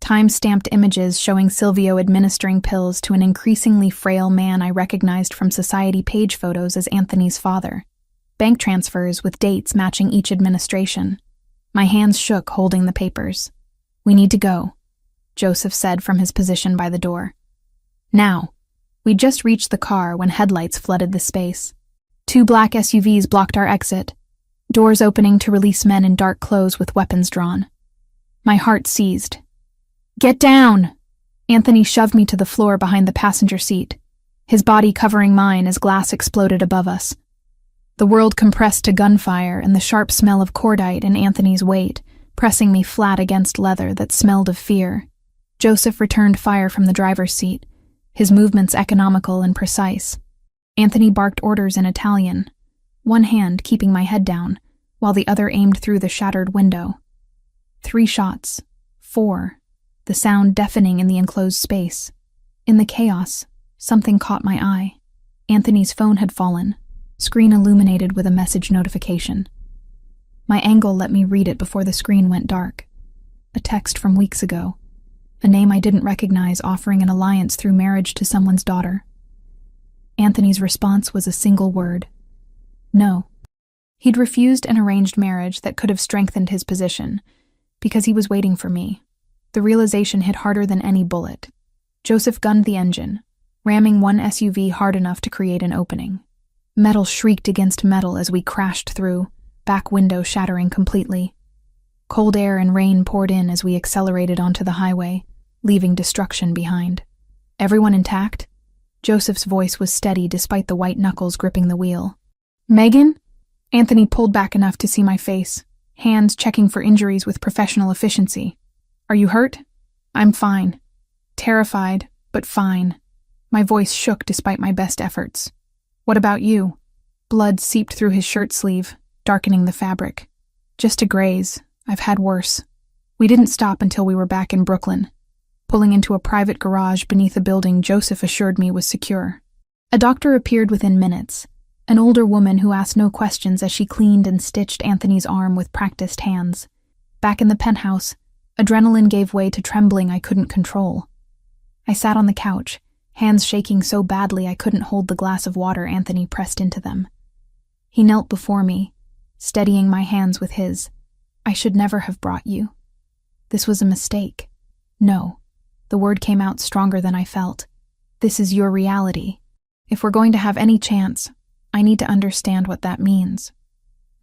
time-stamped images showing Silvio administering pills to an increasingly frail man I recognized from society page photos as Anthony's father. Bank transfers with dates matching each administration. My hands shook holding the papers. We need to go, Joseph said from his position by the door. Now. We'd just reached the car when headlights flooded the space. 2 black SUVs blocked our exit, doors opening to release men in dark clothes with weapons drawn. My heart seized. Get down! Anthony shoved me to the floor behind the passenger seat, his body covering mine as glass exploded above us. The world compressed to gunfire and the sharp smell of cordite in Anthony's weight, pressing me flat against leather that smelled of fear. Joseph returned fire from the driver's seat, his movements economical and precise. Anthony barked orders in Italian, one hand keeping my head down, while the other aimed through the shattered window. 3 shots. 4. The sound deafening in the enclosed space. In the chaos, something caught my eye. Anthony's phone had fallen, screen illuminated with a message notification. My angle let me read it before the screen went dark. A text from weeks ago. A name I didn't recognize offering an alliance through marriage to someone's daughter. Anthony's response was a single word. No. He'd refused an arranged marriage that could have strengthened his position, because he was waiting for me. The realization hit harder than any bullet. Joseph gunned the engine, ramming one SUV hard enough to create an opening. Metal shrieked against metal as we crashed through, back window shattering completely. Cold air and rain poured in as we accelerated onto the highway, leaving destruction behind. Everyone intact? Joseph's voice was steady despite the white knuckles gripping the wheel. Megan? Anthony pulled back enough to see my face, hands checking for injuries with professional efficiency. Are you hurt? I'm fine. Terrified, but fine. My voice shook despite my best efforts. What about you? Blood seeped through his shirt sleeve, darkening the fabric. Just a graze. I've had worse. We didn't stop until we were back in Brooklyn. Pulling into a private garage beneath a building Joseph assured me was secure. A doctor appeared within minutes, an older woman who asked no questions as she cleaned and stitched Anthony's arm with practiced hands. Back in the penthouse, adrenaline gave way to trembling I couldn't control. I sat on the couch, hands shaking so badly I couldn't hold the glass of water Anthony pressed into them. He knelt before me, steadying my hands with his. I should never have brought you. This was a mistake. No. The word came out stronger than I felt. This is your reality. If we're going to have any chance, I need to understand what that means.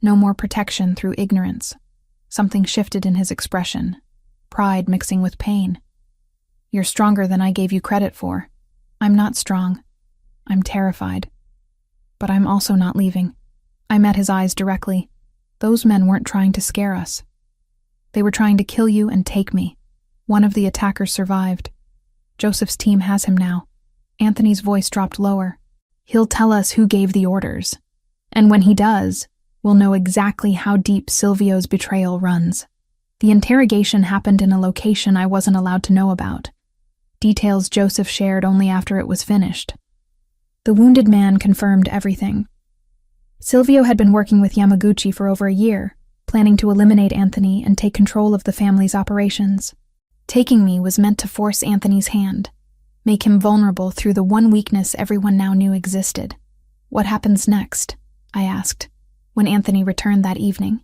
No more protection through ignorance. Something shifted in his expression, pride mixing with pain. You're stronger than I gave you credit for. I'm not strong. I'm terrified. But I'm also not leaving. I met his eyes directly. Those men weren't trying to scare us. They were trying to kill you and take me. One of the attackers survived. Joseph's team has him now." Anthony's voice dropped lower. "He'll tell us who gave the orders. And when he does, we'll know exactly how deep Silvio's betrayal runs. The interrogation happened in a location I wasn't allowed to know about. Details Joseph shared only after it was finished." The wounded man confirmed everything. Silvio had been working with Yamaguchi for over a year, planning to eliminate Anthony and take control of the family's operations. Taking me was meant to force Anthony's hand, make him vulnerable through the one weakness everyone now knew existed. "What happens next?" I asked, when Anthony returned that evening.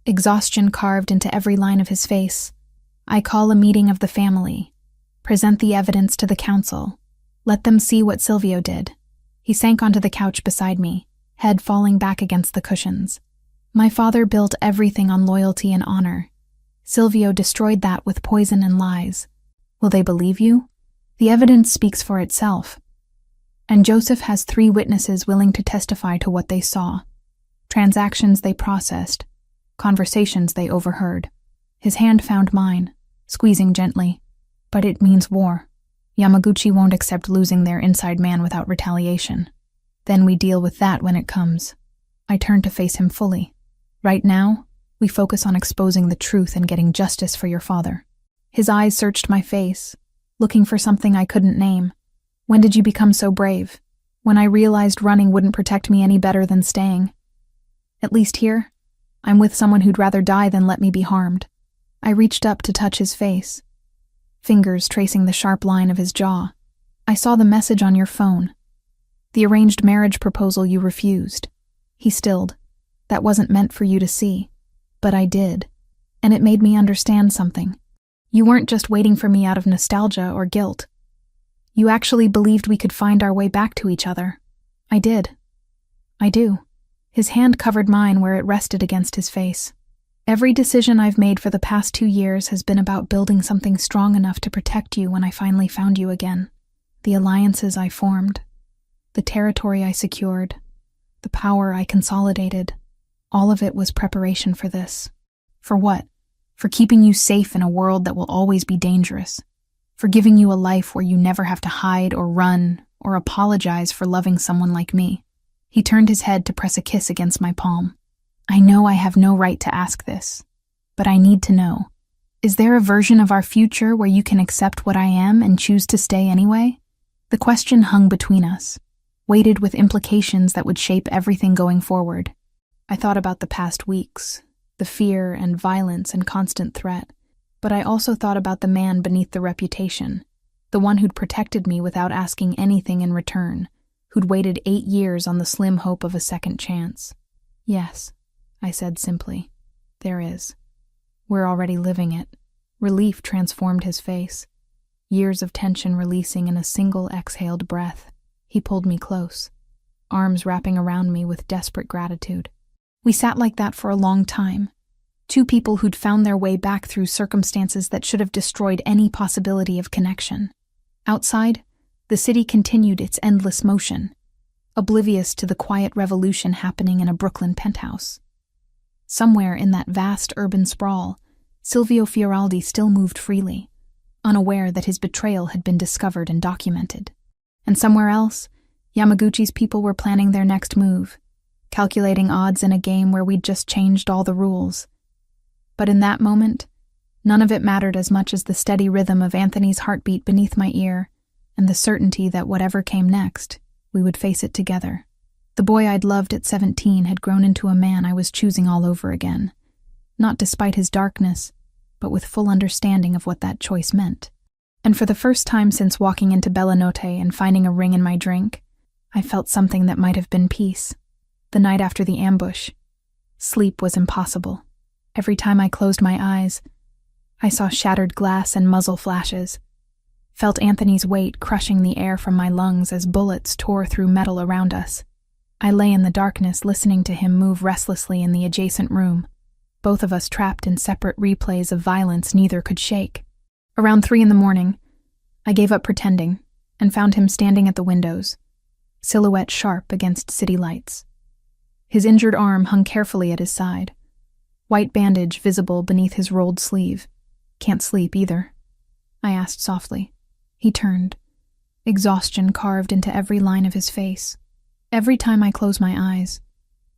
Exhaustion carved into every line of his face. "I call a meeting of the family. Present the evidence to the council. Let them see what Silvio did." He sank onto the couch beside me, head falling back against the cushions. "My father built everything on loyalty and honor. Silvio destroyed that with poison and lies. Will they believe you? The evidence speaks for itself. And Joseph has 3 witnesses willing to testify to what they saw. Transactions they processed, conversations they overheard." His hand found mine, squeezing gently. "But it means war. Yamaguchi won't accept losing their inside man without retaliation. Then we deal with that when it comes." I turned to face him fully. "Right now, we focus on exposing the truth and getting justice for your father." His eyes searched my face, looking for something I couldn't name. "When did you become so brave?" "When I realized running wouldn't protect me any better than staying. At least here, I'm with someone who'd rather die than let me be harmed." I reached up to touch his face, fingers tracing the sharp line of his jaw. "I saw the message on your phone. The arranged marriage proposal you refused." He stilled. "That wasn't meant for you to see. But I did. And it made me understand something. You weren't just waiting for me out of nostalgia or guilt. You actually believed we could find our way back to each other." "I did. I do." His hand covered mine where it rested against his face. "Every decision I've made for the past 2 years has been about building something strong enough to protect you when I finally found you again. The alliances I formed, the territory I secured, the power I consolidated, all of it was preparation for this." "For what?" "For keeping you safe in a world that will always be dangerous. For giving you a life where you never have to hide or run or apologize for loving someone like me." He turned his head to press a kiss against my palm. "I know I have no right to ask this, but I need to know. Is there a version of our future where you can accept what I am and choose to stay anyway?" The question hung between us, weighted with implications that would shape everything going forward. I thought about the past weeks, the fear and violence and constant threat, but I also thought about the man beneath the reputation, the one who'd protected me without asking anything in return, who'd waited 8 years on the slim hope of a second chance. "Yes," I said simply. "There is. We're already living it." Relief transformed his face, years of tension releasing in a single exhaled breath. He pulled me close, arms wrapping around me with desperate gratitude. We sat like that for a long time, 2 people who'd found their way back through circumstances that should have destroyed any possibility of connection. Outside, the city continued its endless motion, oblivious to the quiet revolution happening in a Brooklyn penthouse. Somewhere in that vast urban sprawl, Silvio Fioraldi still moved freely, unaware that his betrayal had been discovered and documented. And somewhere else, Yamaguchi's people were planning their next move, calculating odds in a game where we'd just changed all the rules. But in that moment, none of it mattered as much as the steady rhythm of Anthony's heartbeat beneath my ear and the certainty that whatever came next, we would face it together. The boy I'd loved at 17 had grown into a man I was choosing all over again, not despite his darkness, but with full understanding of what that choice meant. And for the first time since walking into Bellanotte and finding a ring in my drink, I felt something that might have been peace. The night after the ambush, sleep was impossible. Every time I closed my eyes, I saw shattered glass and muzzle flashes, felt Anthony's weight crushing the air from my lungs as bullets tore through metal around us. I lay in the darkness listening to him move restlessly in the adjacent room, both of us trapped in separate replays of violence neither could shake. Around 3 a.m, I gave up pretending and found him standing at the windows, silhouette sharp against city lights. His injured arm hung carefully at his side, white bandage visible beneath his rolled sleeve. Can't sleep either, I asked softly. He turned, exhaustion carved into every line of his face. Every time I close my eyes,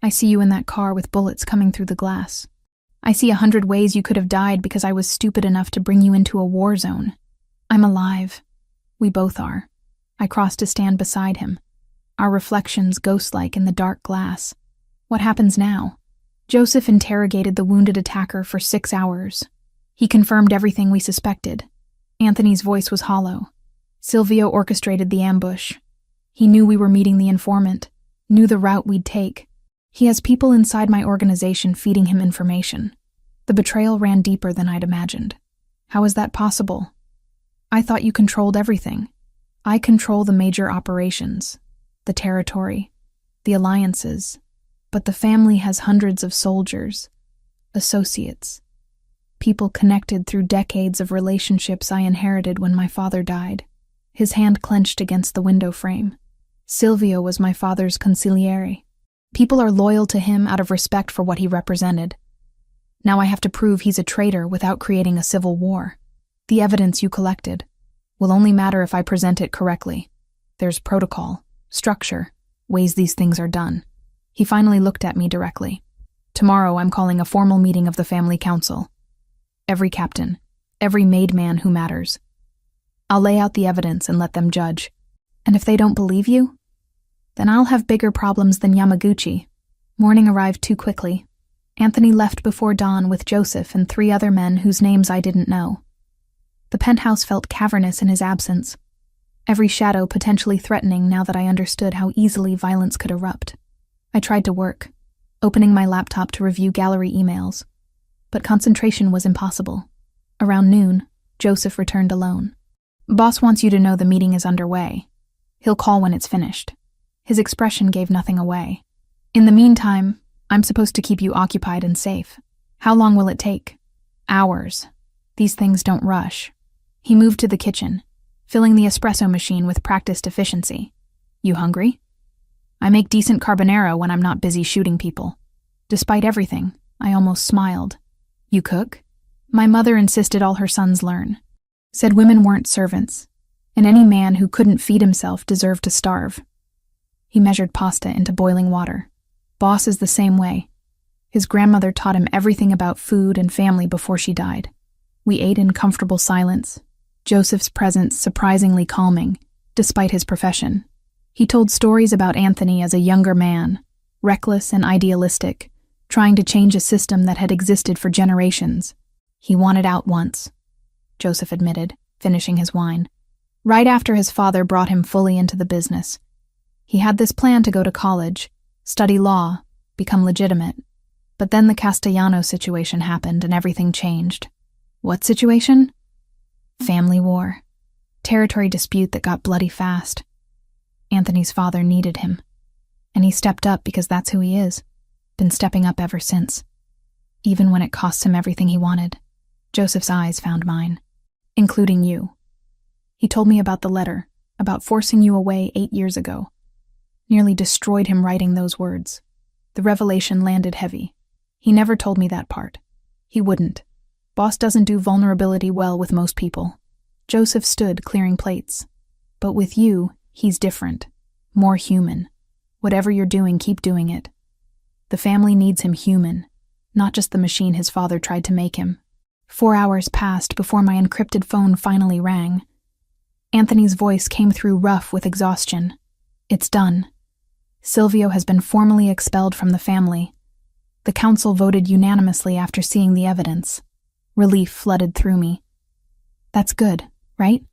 I see you in that car with bullets coming through the glass. I see 100 ways you could have died because I was stupid enough to bring you into a war zone. I'm alive. We both are. I crossed to stand beside him, our reflections ghost-like in the dark glass. What happens now? Joseph interrogated the wounded attacker for 6 hours. He confirmed everything we suspected. Anthony's voice was hollow. Silvio orchestrated the ambush. He knew we were meeting the informant, knew the route we'd take. He has people inside my organization feeding him information. The betrayal ran deeper than I'd imagined. How is that possible? I thought you controlled everything. I control the major operations, the territory, the alliances, but the family has hundreds of soldiers, associates, people connected through decades of relationships I inherited when my father died. His hand clenched against the window frame. Silvio was my father's consigliere. People are loyal to him out of respect for what he represented. Now I have to prove he's a traitor without creating a civil war. The evidence you collected will only matter if I present it correctly. There's protocol, structure, ways these things are done. He finally looked at me directly. Tomorrow I'm calling a formal meeting of the family council. Every captain, every made man who matters. I'll lay out the evidence and let them judge. And if they don't believe you, then I'll have bigger problems than Yamaguchi. Morning arrived too quickly. Anthony left before dawn with Joseph and 3 other men whose names I didn't know. The penthouse felt cavernous in his absence, every shadow potentially threatening now that I understood how easily violence could erupt. I tried to work, opening my laptop to review gallery emails, but concentration was impossible. Around noon, Joseph returned alone. Boss wants you to know the meeting is underway. He'll call when it's finished. His expression gave nothing away. In the meantime, I'm supposed to keep you occupied and safe. How long will it take? Hours. These things don't rush. He moved to the kitchen, filling the espresso machine with practiced efficiency. You hungry? I make decent carbonara when I'm not busy shooting people. Despite everything, I almost smiled. You cook? My mother insisted all her sons learn. Said women weren't servants, and any man who couldn't feed himself deserved to starve. He measured pasta into boiling water. Boss is the same way. His grandmother taught him everything about food and family before she died. We ate in comfortable silence, Joseph's presence surprisingly calming, despite his profession. He told stories about Anthony as a younger man, reckless and idealistic, trying to change a system that had existed for generations. He wanted out once, Joseph admitted, finishing his wine. Right after his father brought him fully into the business. He had this plan to go to college, study law, become legitimate. But then the Castellano situation happened and everything changed. What situation? Family war. Territory dispute that got bloody fast. Anthony's father needed him. And he stepped up because that's who he is. Been stepping up ever since. Even when it costs him everything he wanted. Joseph's eyes found mine. Including you. He told me about the letter, about forcing you away 8 years ago. Nearly destroyed him writing those words. The revelation landed heavy. He never told me that part. He wouldn't. Boss doesn't do vulnerability well with most people. Joseph stood clearing plates. But with you, he's different. More human. Whatever you're doing, keep doing it. The family needs him human, not just the machine his father tried to make him. 4 hours passed before my encrypted phone finally rang. Anthony's voice came through rough with exhaustion. It's done. Silvio has been formally expelled from the family. The council voted unanimously after seeing the evidence. Relief flooded through me. That's good, right?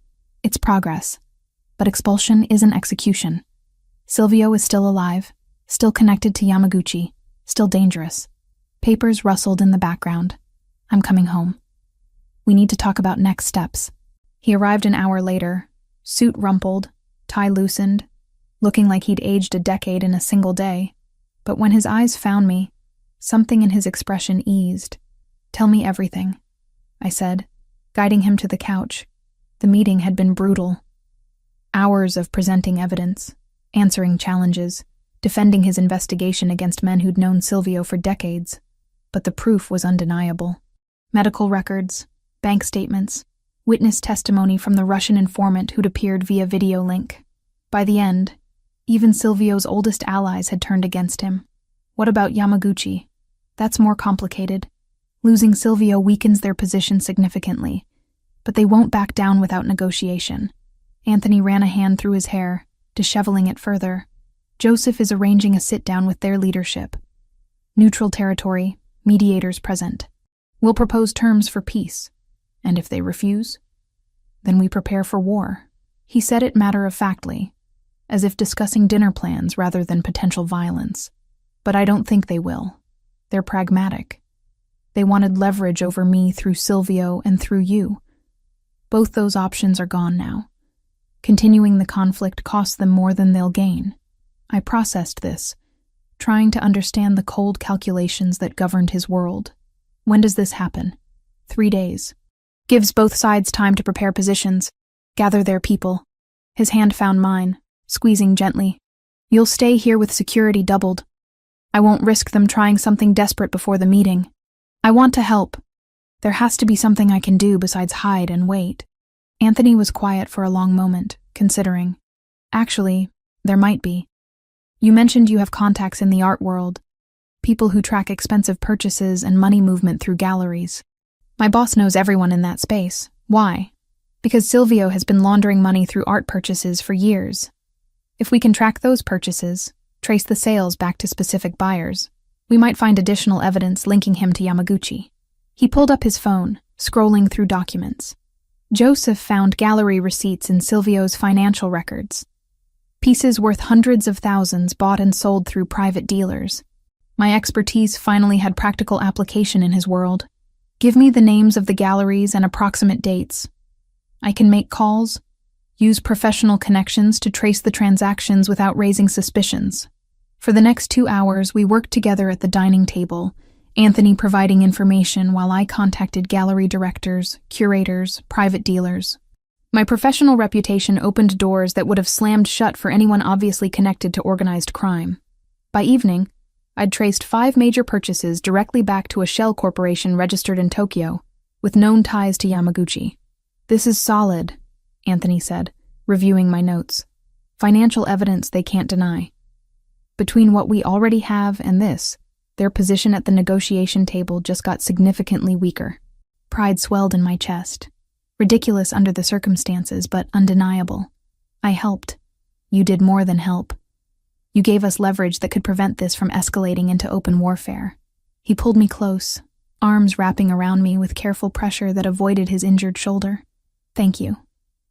It's progress. But expulsion isn't execution. Silvio is still alive, still connected to Yamaguchi, still dangerous. Papers rustled in the background. I'm coming home. We need to talk about next steps. He arrived an hour later, suit rumpled, tie loosened, looking like he'd aged a decade in a single day. But when his eyes found me, something in his expression eased. Tell me everything, I said, guiding him to the couch. The meeting had been brutal. Hours of presenting evidence, answering challenges, defending his investigation against men who'd known Silvio for decades. but the proof was undeniable. Medical records, bank statements, witness testimony from the Russian informant who'd appeared via video link. By the end, even Silvio's oldest allies had turned against him. What about Yamaguchi? That's more complicated. Losing Silvio weakens their position significantly, but they won't back down without negotiation. Anthony ran a hand through his hair, disheveling it further. Joseph is arranging a sit-down with their leadership. Neutral territory, mediators present. We'll propose terms for peace, and if they refuse, then we prepare for war. He said it matter-of-factly, as if discussing dinner plans rather than potential violence. But I don't think they will. They're pragmatic. They wanted leverage over me through Silvio and through you. Both those options are gone now. Continuing the conflict costs them more than they'll gain. I processed this, trying to understand the cold calculations that governed his world. When does this happen? 3 days. Gives both sides time to prepare positions, gather their people. His hand found mine, squeezing gently. You'll stay here with security doubled. I won't risk them trying something desperate before the meeting. I want to help. There has to be something I can do besides hide and wait. Anthony was quiet for a long moment, considering. Actually, there might be. You mentioned you have contacts in the art world, people who track expensive purchases and money movement through galleries. My boss knows everyone in that space. Why? Because Silvio has been laundering money through art purchases for years. If we can track those purchases, trace the sales back to specific buyers, we might find additional evidence linking him to Yamaguchi. He pulled up his phone, scrolling through documents. Joseph found gallery receipts in Silvio's financial records. Pieces worth hundreds of thousands bought and sold through private dealers. My expertise finally had practical application in his world. Give me the names of the galleries and approximate dates. I can make calls, use professional connections to trace the transactions without raising suspicions. For the next 2 hours, we worked together at the dining table, Anthony providing information while I contacted gallery directors, curators, private dealers. My professional reputation opened doors that would have slammed shut for anyone obviously connected to organized crime. By evening, I'd traced 5 major purchases directly back to a shell corporation registered in Tokyo, with known ties to Yamaguchi. This is solid, Anthony said, reviewing my notes. Financial evidence they can't deny. Between what we already have and this, their position at the negotiation table just got significantly weaker. Pride swelled in my chest. Ridiculous under the circumstances, but undeniable. I helped. You did more than help. You gave us leverage that could prevent this from escalating into open warfare. He pulled me close, arms wrapping around me with careful pressure that avoided his injured shoulder. Thank you.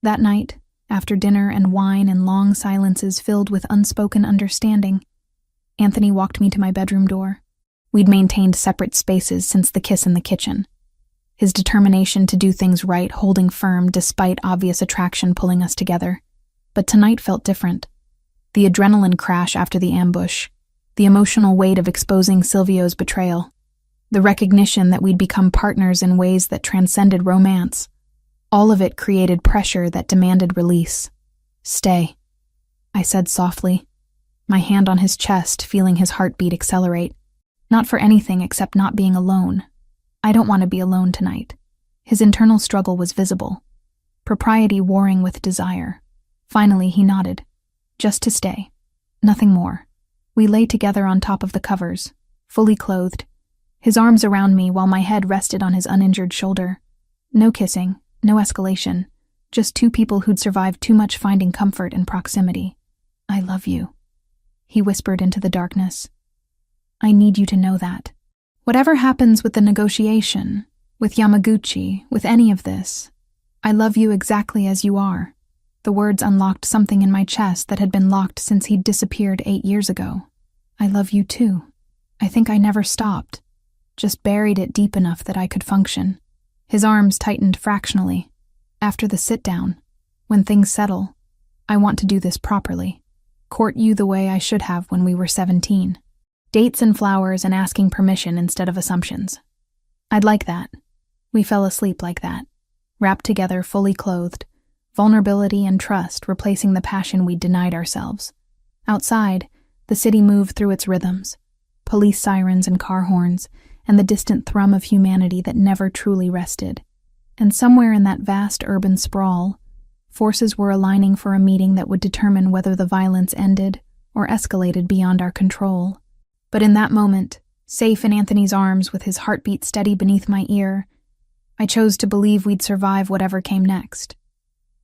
That night, after dinner and wine and long silences filled with unspoken understanding, Anthony walked me to my bedroom door. We'd maintained separate spaces since the kiss in the kitchen. His determination to do things right holding firm despite obvious attraction pulling us together. But tonight felt different. The adrenaline crash after the ambush, the emotional weight of exposing Silvio's betrayal, the recognition that we'd become partners in ways that transcended romance. All of it created pressure that demanded release. Stay, I said softly, my hand on his chest, feeling his heartbeat accelerate. Not for anything except not being alone. I don't want to be alone tonight. His internal struggle was visible. Propriety warring with desire. Finally, he nodded. Just to stay. Nothing more. We lay together on top of the covers, fully clothed, his arms around me while my head rested on his uninjured shoulder. No kissing, no escalation, just 2 people who'd survived too much finding comfort in proximity. I love you, he whispered into the darkness. I need you to know that. Whatever happens with the negotiation, with Yamaguchi, with any of this, I love you exactly as you are. The words unlocked something in my chest that had been locked since he'd disappeared 8 years ago. I love you too. I think I never stopped, just buried it deep enough that I could function. His arms tightened fractionally. After the sit-down, when things settle, I want to do this properly. Court you the way I should have when we were 17. Dates and flowers and asking permission instead of assumptions. I'd like that. We fell asleep like that, wrapped together, fully clothed, vulnerability and trust replacing the passion we'd denied ourselves. Outside, the city moved through its rhythms, police sirens and car horns, and the distant thrum of humanity that never truly rested. And somewhere in that vast urban sprawl, forces were aligning for a meeting that would determine whether the violence ended or escalated beyond our control. But in that moment, safe in Anthony's arms with his heartbeat steady beneath my ear, I chose to believe we'd survive whatever came next.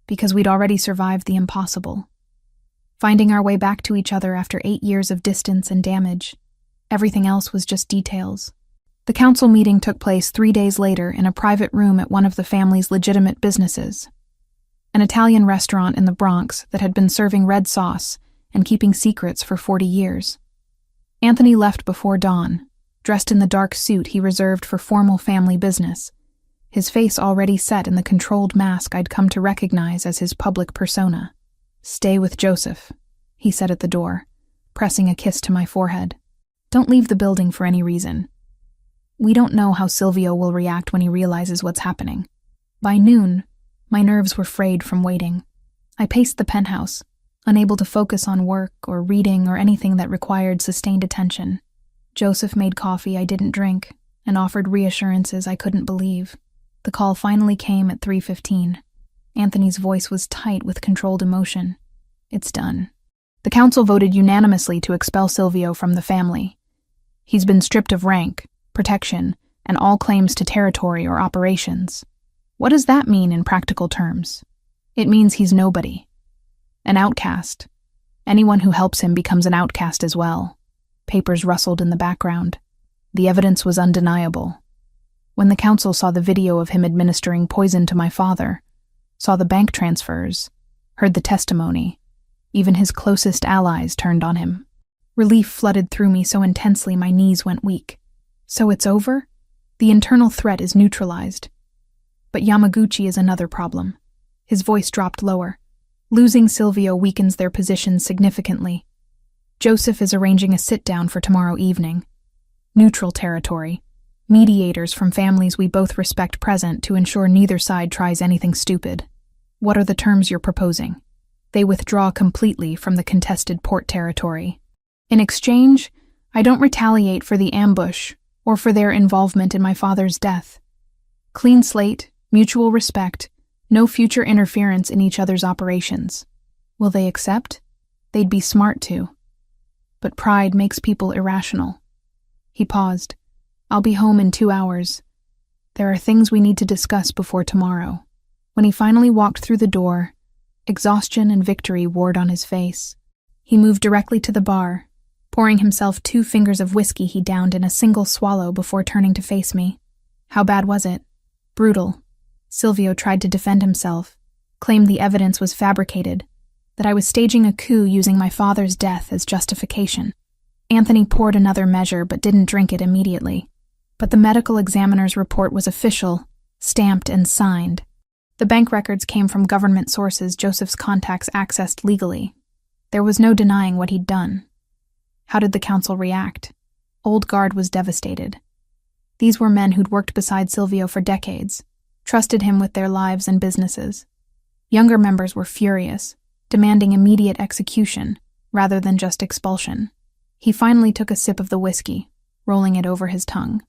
Because we'd already survived the impossible. Finding our way back to each other after 8 years of distance and damage, everything else was just details. The council meeting took place 3 days later in a private room at one of the family's legitimate businesses, an Italian restaurant in the Bronx that had been serving red sauce and keeping secrets for 40 years. Anthony left before dawn, dressed in the dark suit he reserved for formal family business, his face already set in the controlled mask I'd come to recognize as his public persona. "Stay with Joseph," he said at the door, pressing a kiss to my forehead. "Don't leave the building for any reason. We don't know how Silvio will react when he realizes what's happening." By noon, my nerves were frayed from waiting. I paced the penthouse, unable to focus on work or reading or anything that required sustained attention. Joseph made coffee I didn't drink and offered reassurances I couldn't believe. The call finally came at 3:15. Anthony's voice was tight with controlled emotion. "It's done. The council voted unanimously to expel Silvio from the family. He's been stripped of rank, protection, and all claims to territory or operations." What does that mean in practical terms? It means he's nobody. An outcast. Anyone who helps him becomes an outcast as well. Papers rustled in the background. The evidence was undeniable. When the council saw the video of him administering poison to my father, saw the bank transfers, heard the testimony, even his closest allies turned on him. Relief flooded through me so intensely my knees went weak. So it's over? The internal threat is neutralized. But Yamaguchi is another problem. His voice dropped lower. Losing Silvio weakens their position significantly. Joseph is arranging a sit-down for tomorrow evening. Neutral territory. Mediators from families we both respect present to ensure neither side tries anything stupid. What are the terms you're proposing? They withdraw completely from the contested port territory. In exchange, I don't retaliate for the ambush or for their involvement in my father's death. Clean slate, mutual respect, no future interference in each other's operations. Will they accept? They'd be smart to. But pride makes people irrational. He paused. "I'll be home in 2 hours. There are things we need to discuss before tomorrow." When he finally walked through the door, exhaustion and victory warred on his face. He moved directly to the bar, pouring himself 2 fingers of whiskey he downed in a single swallow before turning to face me. "How bad was it?" "Brutal." Silvio tried to defend himself, claimed the evidence was fabricated, that I was staging a coup using my father's death as justification. Anthony poured another measure but didn't drink it immediately. But the medical examiner's report was official, stamped and signed. The bank records came from government sources Joseph's contacts accessed legally. There was no denying what he'd done. How did the council react? Old Guard was devastated. These were men who'd worked beside Silvio for decades, trusted him with their lives and businesses. Younger members were furious, demanding immediate execution rather than just expulsion. He finally took a sip of the whiskey, rolling it over his tongue.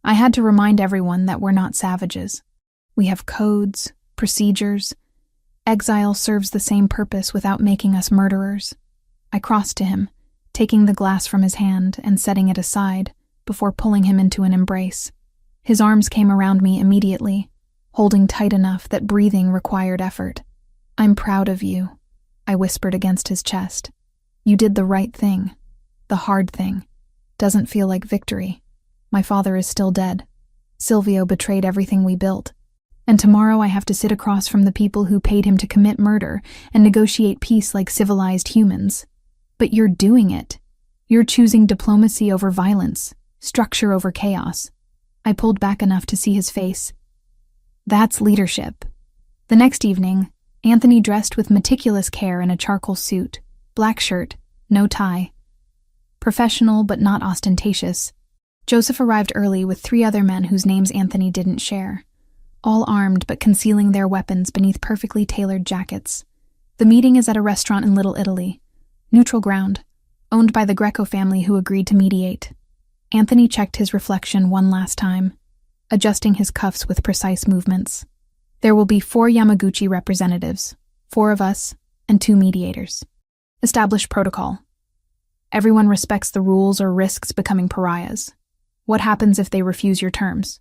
I had to remind everyone that we're not savages. We have codes, procedures. Exile serves the same purpose without making us murderers. I crossed to him, taking the glass from his hand and setting it aside before pulling him into an embrace. His arms came around me immediately, holding tight enough that breathing required effort. "I'm proud of you," I whispered against his chest. "You did the right thing. The hard thing. Doesn't feel like victory. My father is still dead. Silvio betrayed everything we built. And tomorrow I have to sit across from the people who paid him to commit murder and negotiate peace like civilized humans. But you're doing it. You're choosing diplomacy over violence, structure over chaos." I pulled back enough to see his face. That's leadership. The next evening, Anthony dressed with meticulous care in a charcoal suit, black shirt, no tie. Professional but not ostentatious. Joseph arrived early with 3 other men whose names Anthony didn't share, all armed but concealing their weapons beneath perfectly tailored jackets. The meeting is at a restaurant in Little Italy, neutral ground, owned by the Greco family who agreed to mediate. Anthony checked his reflection one last time, adjusting his cuffs with precise movements. There will be 4 Yamaguchi representatives, 4 of us, and 2 mediators. Establish protocol. Everyone respects the rules or risks becoming pariahs. What happens if they refuse your terms?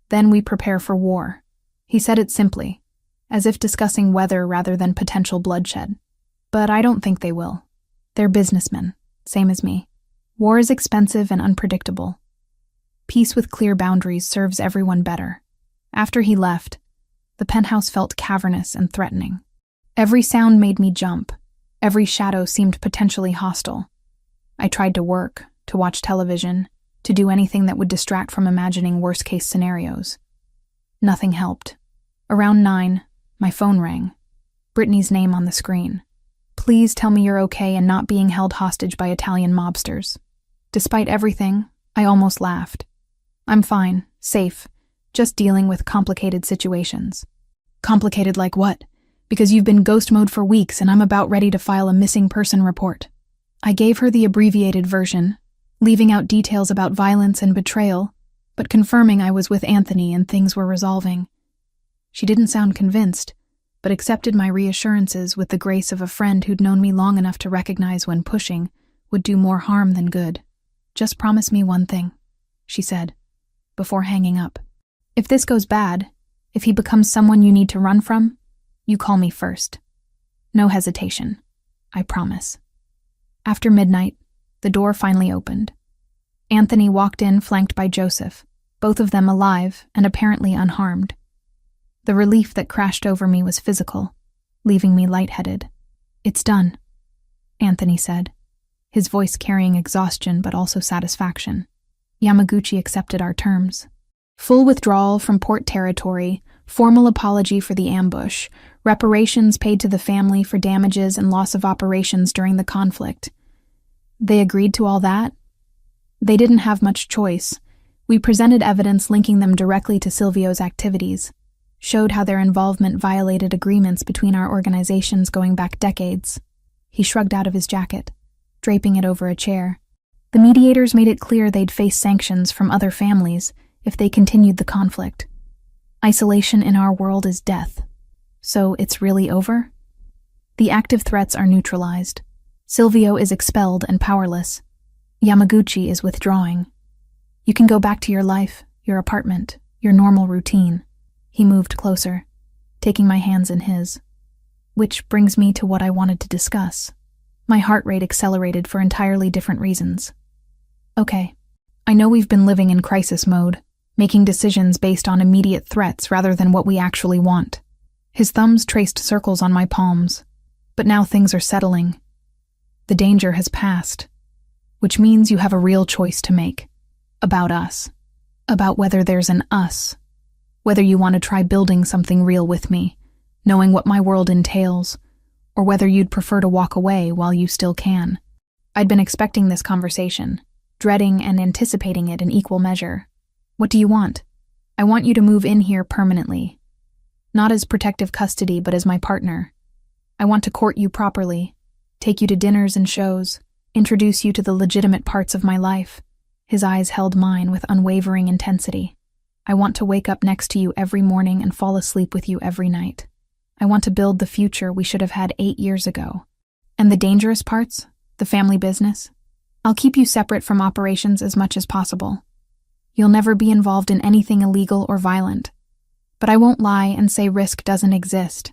Then we prepare for war. He said it simply, as if discussing weather rather than potential bloodshed. But I don't think they will. They're businessmen, same as me. War is expensive and unpredictable. Peace with clear boundaries serves everyone better. After he left, the penthouse felt cavernous and threatening. Every sound made me jump. Every shadow seemed potentially hostile. I tried to work, to watch television, to do anything that would distract from imagining worst-case scenarios. Nothing helped. Around 9, my phone rang. Brittany's name on the screen. Please tell me you're okay and not being held hostage by Italian mobsters. Despite everything, I almost laughed. I'm fine, safe, just dealing with complicated situations. Complicated like what? Because you've been ghost mode for weeks and I'm about ready to file a missing person report. I gave her the abbreviated version, leaving out details about violence and betrayal, but confirming I was with Anthony and things were resolving. She didn't sound convinced, but accepted my reassurances with the grace of a friend who'd known me long enough to recognize when pushing would do more harm than good. Just promise me one thing, she said, before hanging up. If this goes bad, if he becomes someone you need to run from, you call me first. No hesitation. I promise. After midnight, the door finally opened. Anthony walked in flanked by Joseph, both of them alive and apparently unharmed. The relief that crashed over me was physical, leaving me lightheaded. It's done, Anthony said, his voice carrying exhaustion but also satisfaction. Yamaguchi accepted our terms. Full withdrawal from port territory, formal apology for the ambush, reparations paid to the family for damages and loss of operations during the conflict. They agreed to all that? They didn't have much choice. We presented evidence linking them directly to Silvio's activities, showed how their involvement violated agreements between our organizations going back decades. He shrugged out of his jacket, draping it over a chair. The mediators made it clear they'd face sanctions from other families if they continued the conflict. Isolation in our world is death. So it's really over? The active threats are neutralized. Silvio is expelled and powerless. Yamaguchi is withdrawing. You can go back to your life, your apartment, your normal routine. He moved closer, taking my hands in his. Which brings me to what I wanted to discuss. My heart rate accelerated for entirely different reasons. Okay, I know we've been living in crisis mode, making decisions based on immediate threats rather than what we actually want. His thumbs traced circles on my palms, but now things are settling. The danger has passed, which means you have a real choice to make. About us. About whether there's an us. Whether you want to try building something real with me, knowing what my world entails, or whether you'd prefer to walk away while you still can. I'd been expecting this conversation, dreading and anticipating it in equal measure. What do you want? I want you to move in here permanently. Not as protective custody, but as my partner. I want to court you properly, take you to dinners and shows, introduce you to the legitimate parts of my life. His eyes held mine with unwavering intensity. I want to wake up next to you every morning and fall asleep with you every night. I want to build the future we should have had 8 years ago. And the dangerous parts? The family business? I'll keep you separate from operations as much as possible. You'll never be involved in anything illegal or violent. But I won't lie and say risk doesn't exist.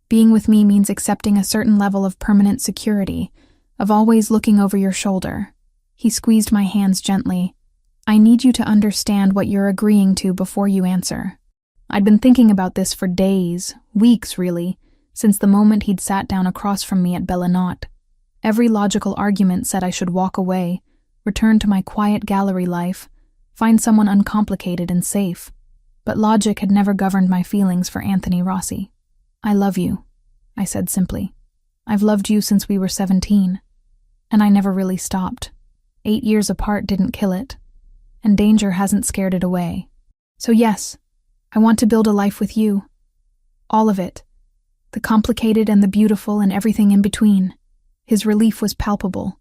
Being with me means accepting a certain level of permanent security, of always looking over your shoulder. He squeezed my hands gently. I need you to understand what you're agreeing to before you answer. I'd been thinking about this for days, weeks really, since the moment he'd sat down across from me at Billionaire. Every logical argument said I should walk away, return to my quiet gallery life, find someone uncomplicated and safe. But logic had never governed my feelings for Anthony Rossi. I love you, I said simply. I've loved you since we were 17. And I never really stopped. 8 years apart didn't kill it. And danger hasn't scared it away. So yes, I want to build a life with you. All of it. The complicated and the beautiful and everything in between. His relief was palpable.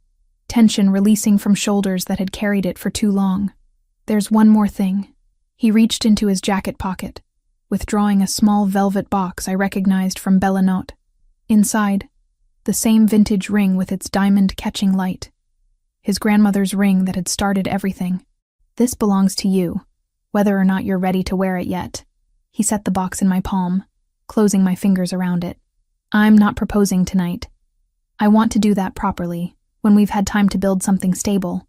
tension releasing from shoulders that had carried it for too long. "There's one more thing." He reached into his jacket pocket, withdrawing a small velvet box I recognized from Billionaire. Inside, the same vintage ring with its diamond-catching light. His grandmother's ring that had started everything. "This belongs to you, whether or not you're ready to wear it yet." He set the box in my palm, closing my fingers around it. "I'm not proposing tonight. I want to do that properly, when we've had time to build something stable.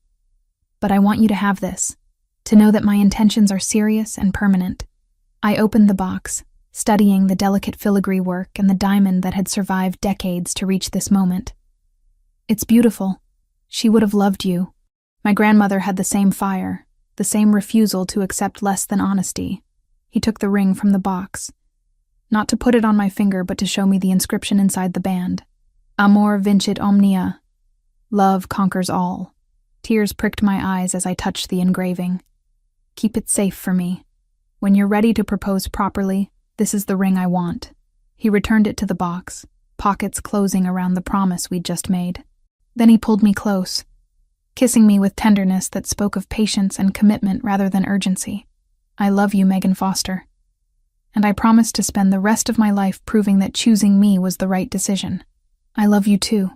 But I want you to have this, to know that my intentions are serious and permanent." I opened the box, studying the delicate filigree work and the diamond that had survived decades to reach this moment. "It's beautiful. She would have loved you. My grandmother had the same fire, the same refusal to accept less than honesty." He took the ring from the box, not to put it on my finger but to show me the inscription inside the band. "Amor vincit omnia." Love conquers all. Tears pricked my eyes as I touched the engraving. "Keep it safe for me. When you're ready to propose properly, this is the ring I want." He returned it to the box, pockets closing around the promise we'd just made. Then he pulled me close, kissing me with tenderness that spoke of patience and commitment rather than urgency. "I love you, Megan Foster. And I promise to spend the rest of my life proving that choosing me was the right decision. I love you too."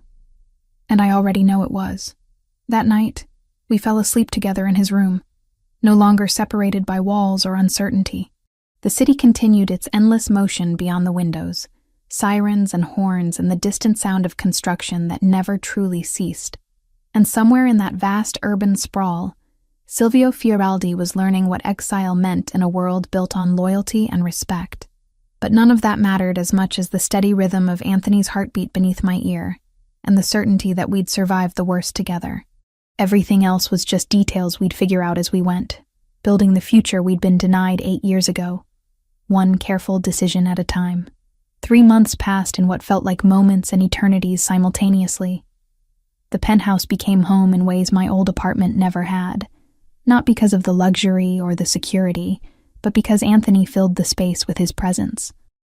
And I already know it was. That night, we fell asleep together in his room, no longer separated by walls or uncertainty. The city continued its endless motion beyond the windows, sirens and horns and the distant sound of construction that never truly ceased. And somewhere in that vast urban sprawl, Silvio Fioraldi was learning what exile meant in a world built on loyalty and respect. But none of that mattered as much as the steady rhythm of Anthony's heartbeat beneath my ear, and the certainty that we'd survive the worst together. Everything else was just details we'd figure out as we went, building the future we'd been denied 8 years ago, one careful decision at a time. 3 months passed in what felt like moments and eternities simultaneously. The penthouse became home in ways my old apartment never had, not because of the luxury or the security, but because Anthony filled the space with his presence.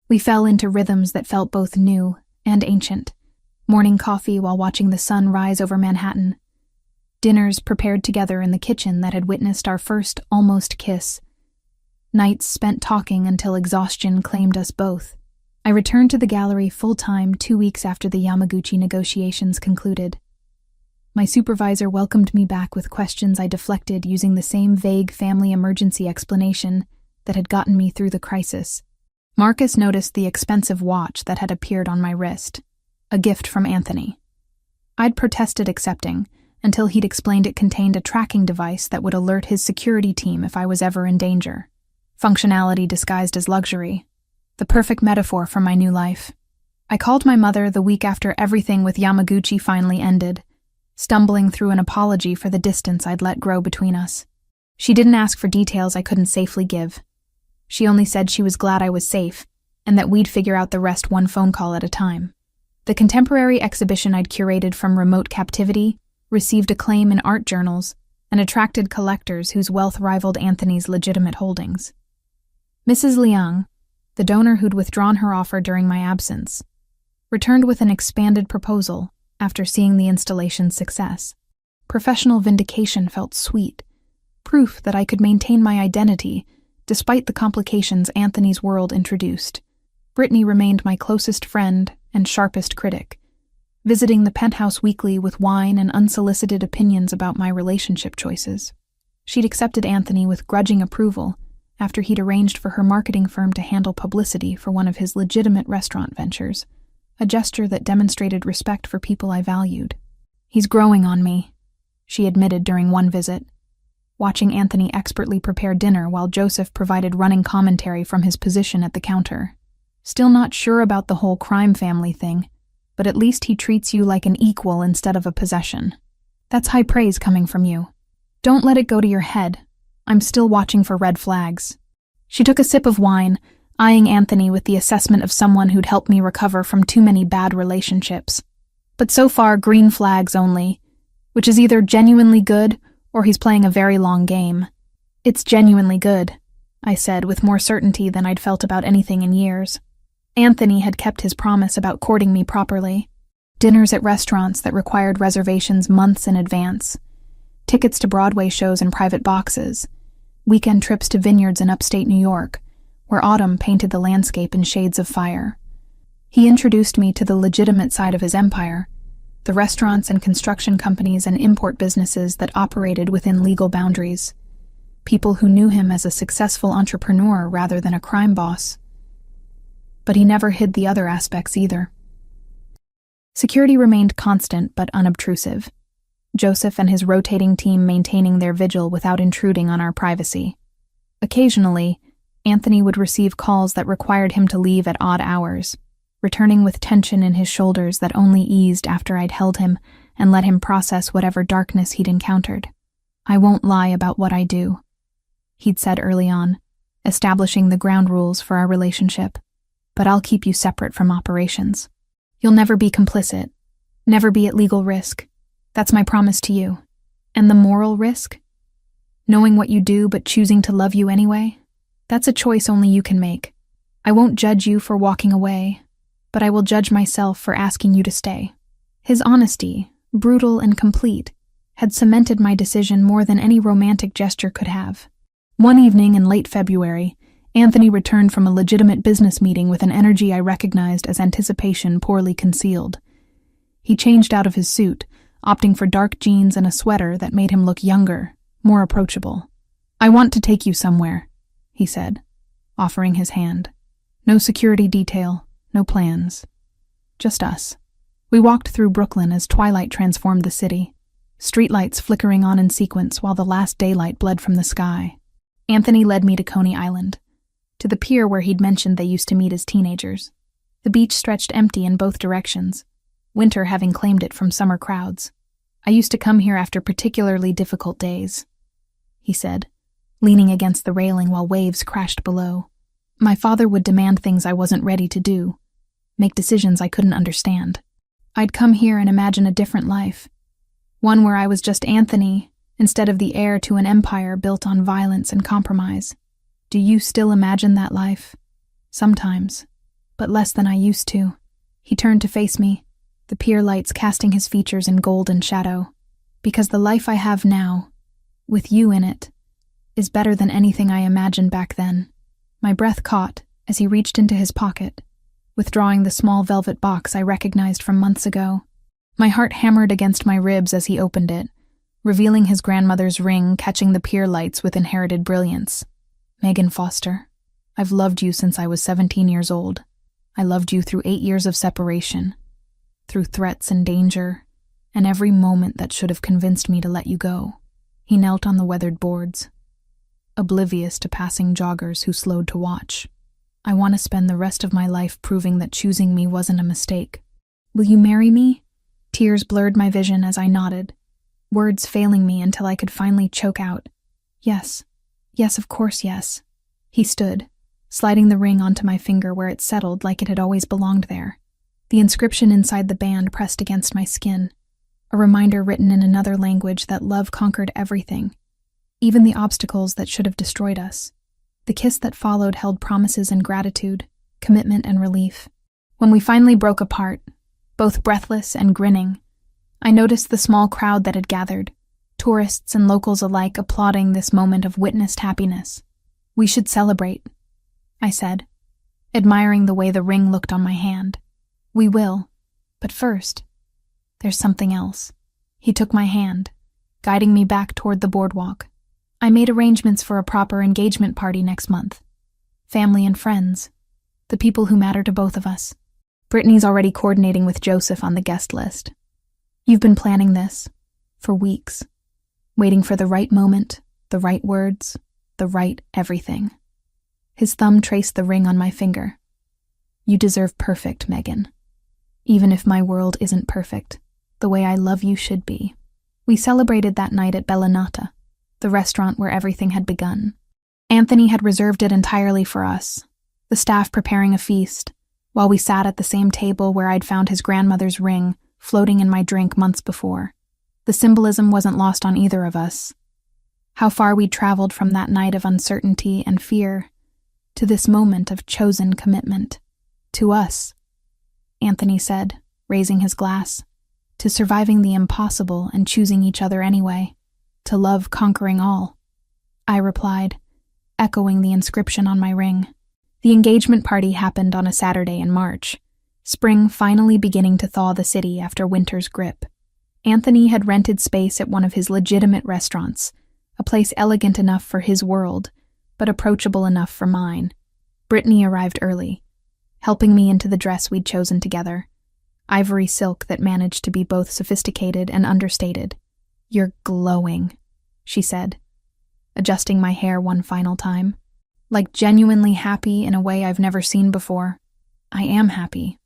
We fell into rhythms that felt both new and ancient. Morning coffee while watching the sun rise over Manhattan. Dinners prepared together in the kitchen that had witnessed our first almost kiss. Nights spent talking until exhaustion claimed us both. I returned to the gallery full-time 2 weeks after the Yamaguchi negotiations concluded. My supervisor welcomed me back with questions I deflected using the same vague family emergency explanation that had gotten me through the crisis. Marcus noticed the expensive watch that had appeared on my wrist, a gift from Anthony. I'd protested accepting, until he'd explained it contained a tracking device that would alert his security team if I was ever in danger. Functionality disguised as luxury. The perfect metaphor for my new life. I called my mother the week after everything with Yamaguchi finally ended, stumbling through an apology for the distance I'd let grow between us. She didn't ask for details I couldn't safely give. She only said she was glad I was safe, and that we'd figure out the rest one phone call at a time. The contemporary exhibition I'd curated from remote captivity received acclaim in art journals and attracted collectors whose wealth rivaled Anthony's legitimate holdings. Mrs. Liang, the donor who'd withdrawn her offer during my absence, returned with an expanded proposal after seeing the installation's success. Professional vindication felt sweet, proof that I could maintain my identity despite the complications Anthony's world introduced. Brittany remained my closest friend and sharpest critic, visiting the penthouse weekly with wine and unsolicited opinions about my relationship choices. She'd accepted Anthony with grudging approval after he'd arranged for her marketing firm to handle publicity for one of his legitimate restaurant ventures, a gesture that demonstrated respect for people I valued. "He's growing on me," she admitted during one visit, watching Anthony expertly prepare dinner while Joseph provided running commentary from his position at the counter. "Still not sure about the whole crime family thing, but at least he treats you like an equal instead of a possession. That's high praise coming from you. Don't let it go to your head. I'm still watching for red flags." She took a sip of wine, eyeing Anthony with the assessment of someone who'd helped me recover from too many bad relationships. "But so far, green flags only, which is either genuinely good or he's playing a very long game." "It's genuinely good," I said with more certainty than I'd felt about anything in years. Anthony had kept his promise about courting me properly. Dinners at restaurants that required reservations months in advance, tickets to Broadway shows in private boxes, weekend trips to vineyards in upstate New York, where autumn painted the landscape in shades of fire. He introduced me to the legitimate side of his empire, the restaurants and construction companies and import businesses that operated within legal boundaries, people who knew him as a successful entrepreneur rather than a crime boss. But he never hid the other aspects either. Security remained constant but unobtrusive, Joseph and his rotating team maintaining their vigil without intruding on our privacy. Occasionally, Anthony would receive calls that required him to leave at odd hours, returning with tension in his shoulders that only eased after I'd held him and let him process whatever darkness he'd encountered. "I won't lie about what I do," he'd said early on, establishing the ground rules for our relationship, "but I'll keep you separate from operations. You'll never be complicit, never be at legal risk. That's my promise to you. And the moral risk? Knowing what you do but choosing to love you anyway? That's a choice only you can make. I won't judge you for walking away, but I will judge myself for asking you to stay." His honesty, brutal and complete, had cemented my decision more than any romantic gesture could have. One evening in late February, Anthony returned from a legitimate business meeting with an energy I recognized as anticipation poorly concealed. He changed out of his suit, opting for dark jeans and a sweater that made him look younger, more approachable. "I want to take you somewhere," he said, offering his hand. "No security detail, no plans. Just us." We walked through Brooklyn as twilight transformed the city, streetlights flickering on in sequence while the last daylight bled from the sky. Anthony led me to Coney Island, to the pier where he'd mentioned they used to meet as teenagers. The beach stretched empty in both directions, winter having claimed it from summer crowds. "I used to come here after particularly difficult days," he said, leaning against the railing while waves crashed below. "My father would demand things I wasn't ready to do, make decisions I couldn't understand. I'd come here and imagine a different life, one where I was just Anthony instead of the heir to an empire built on violence and compromise. Do you still imagine that life? Sometimes, but less than I used to." He turned to face me, the pier lights casting his features in gold and shadow. "Because the life I have now, with you in it, is better than anything I imagined back then." My breath caught as he reached into his pocket, withdrawing the small velvet box I recognized from months ago. My heart hammered against my ribs as he opened it, revealing his grandmother's ring catching the pier lights with inherited brilliance. "Megan Foster, I've loved you since I was 17 years old. I loved you through 8 years of separation, through threats and danger, and every moment that should have convinced me to let you go." He knelt on the weathered boards, oblivious to passing joggers who slowed to watch. "I want to spend the rest of my life proving that choosing me wasn't a mistake. Will you marry me?" Tears blurred my vision as I nodded, words failing me until I could finally choke out, "Yes. Yes, of course, yes." He stood, sliding the ring onto my finger where it settled like it had always belonged there. The inscription inside the band pressed against my skin, a reminder written in another language that love conquered everything, even the obstacles that should have destroyed us. The kiss that followed held promises and gratitude, commitment and relief. When we finally broke apart, both breathless and grinning, I noticed the small crowd that had gathered, tourists and locals alike applauding this moment of witnessed happiness. "We should celebrate," I said, admiring the way the ring looked on my hand. "We will, but first, there's something else." He took my hand, guiding me back toward the boardwalk. "I made arrangements for a proper engagement party next month. Family and friends, the people who matter to both of us. Brittany's already coordinating with Joseph on the guest list. You've been planning this for weeks, waiting for the right moment, the right words, the right everything." His thumb traced the ring on my finger. "You deserve perfect, Megan. Even if my world isn't perfect, the way I love you should be." We celebrated that night at Bellinotta, the restaurant where everything had begun. Anthony had reserved it entirely for us, the staff preparing a feast, while we sat at the same table where I'd found his grandmother's ring floating in my drink months before. The symbolism wasn't lost on either of us. How far we'd traveled from that night of uncertainty and fear to this moment of chosen commitment. "To us," Anthony said, raising his glass. To surviving the impossible and choosing each other anyway. To love conquering all. I replied, echoing the inscription on my ring. The engagement party happened on a Saturday in March, spring finally beginning to thaw the city after winter's grip. Anthony had rented space at one of his legitimate restaurants, a place elegant enough for his world, but approachable enough for mine. Brittany arrived early, helping me into the dress we'd chosen together. Ivory silk that managed to be both sophisticated and understated. "You're glowing," she said, adjusting my hair one final time. Like genuinely happy in a way I've never seen before. I am happy.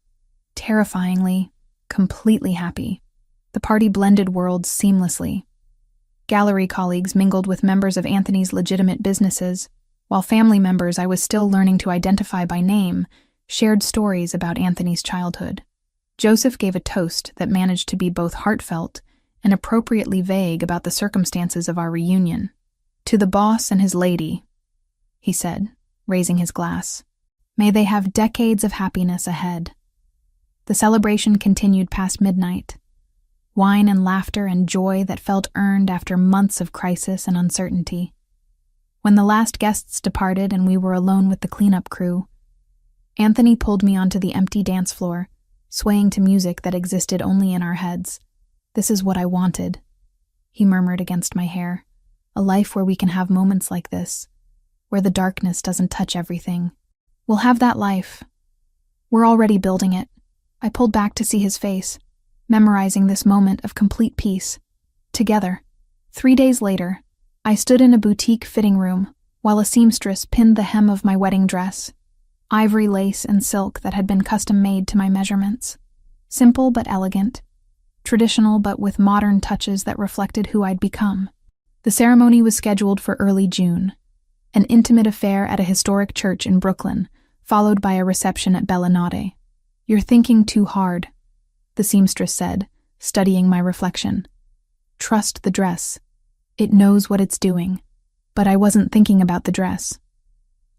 Terrifyingly, completely happy. The party blended worlds seamlessly. Gallery colleagues mingled with members of Anthony's legitimate businesses, while family members I was still learning to identify by name shared stories about Anthony's childhood. Joseph gave a toast that managed to be both heartfelt and appropriately vague about the circumstances of our reunion. "To the boss and his lady," he said, raising his glass. "May they have decades of happiness ahead." The celebration continued past midnight. Wine and laughter and joy that felt earned after months of crisis and uncertainty. When the last guests departed and we were alone with the cleanup crew, Anthony pulled me onto the empty dance floor, swaying to music that existed only in our heads. "This is what I wanted," he murmured against my hair. "A life where we can have moments like this, where the darkness doesn't touch everything. We'll have that life. We're already building it." I pulled back to see his face, memorizing this moment of complete peace. Together. 3 days later, I stood in a boutique fitting room while a seamstress pinned the hem of my wedding dress. Ivory lace and silk that had been custom-made to my measurements. Simple but elegant. Traditional but with modern touches that reflected who I'd become. The ceremony was scheduled for early June. An intimate affair at a historic church in Brooklyn, followed by a reception at Billionaire. "You're thinking too hard," the seamstress said, studying my reflection. "Trust the dress. It knows what it's doing." But I wasn't thinking about the dress.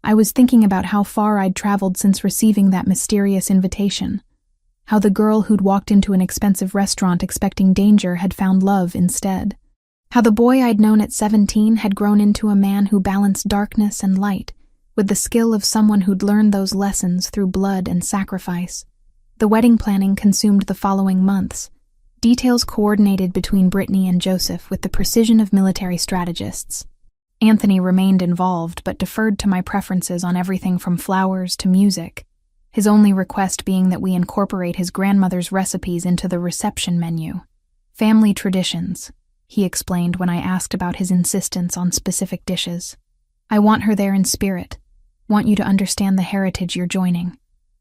I was thinking about how far I'd traveled since receiving that mysterious invitation. How the girl who'd walked into an expensive restaurant expecting danger had found love instead. How the boy I'd known at 17 had grown into a man who balanced darkness and light, with the skill of someone who'd learned those lessons through blood and sacrifice. The wedding planning consumed the following months, details coordinated between Brittany and Joseph with the precision of military strategists. Anthony remained involved but deferred to my preferences on everything from flowers to music, his only request being that we incorporate his grandmother's recipes into the reception menu. "Family traditions," he explained when I asked about his insistence on specific dishes. "I want her there in spirit, want you to understand the heritage you're joining."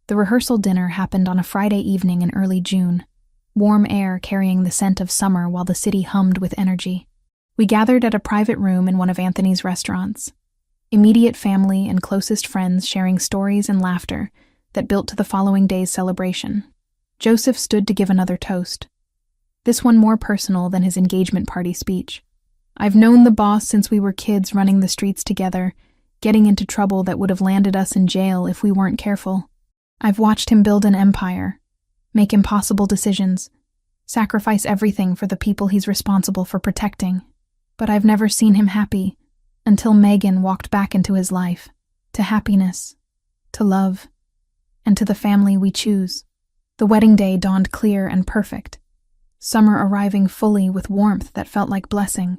The rehearsal dinner happened on a Friday evening in early June, warm air carrying the scent of summer while the city hummed with energy. We gathered at a private room in one of Anthony's restaurants. Immediate family and closest friends sharing stories and laughter that built to the following day's celebration. Joseph stood to give another toast, this one more personal than his engagement party speech. "I've known the boss since we were kids running the streets together, getting into trouble that would have landed us in jail if we weren't careful. I've watched him build an empire, make impossible decisions, sacrifice everything for the people he's responsible for protecting. But I've never seen him happy until Megan walked back into his life, to happiness, to love, and to the family we choose." The wedding day dawned clear and perfect, summer arriving fully with warmth that felt like blessing.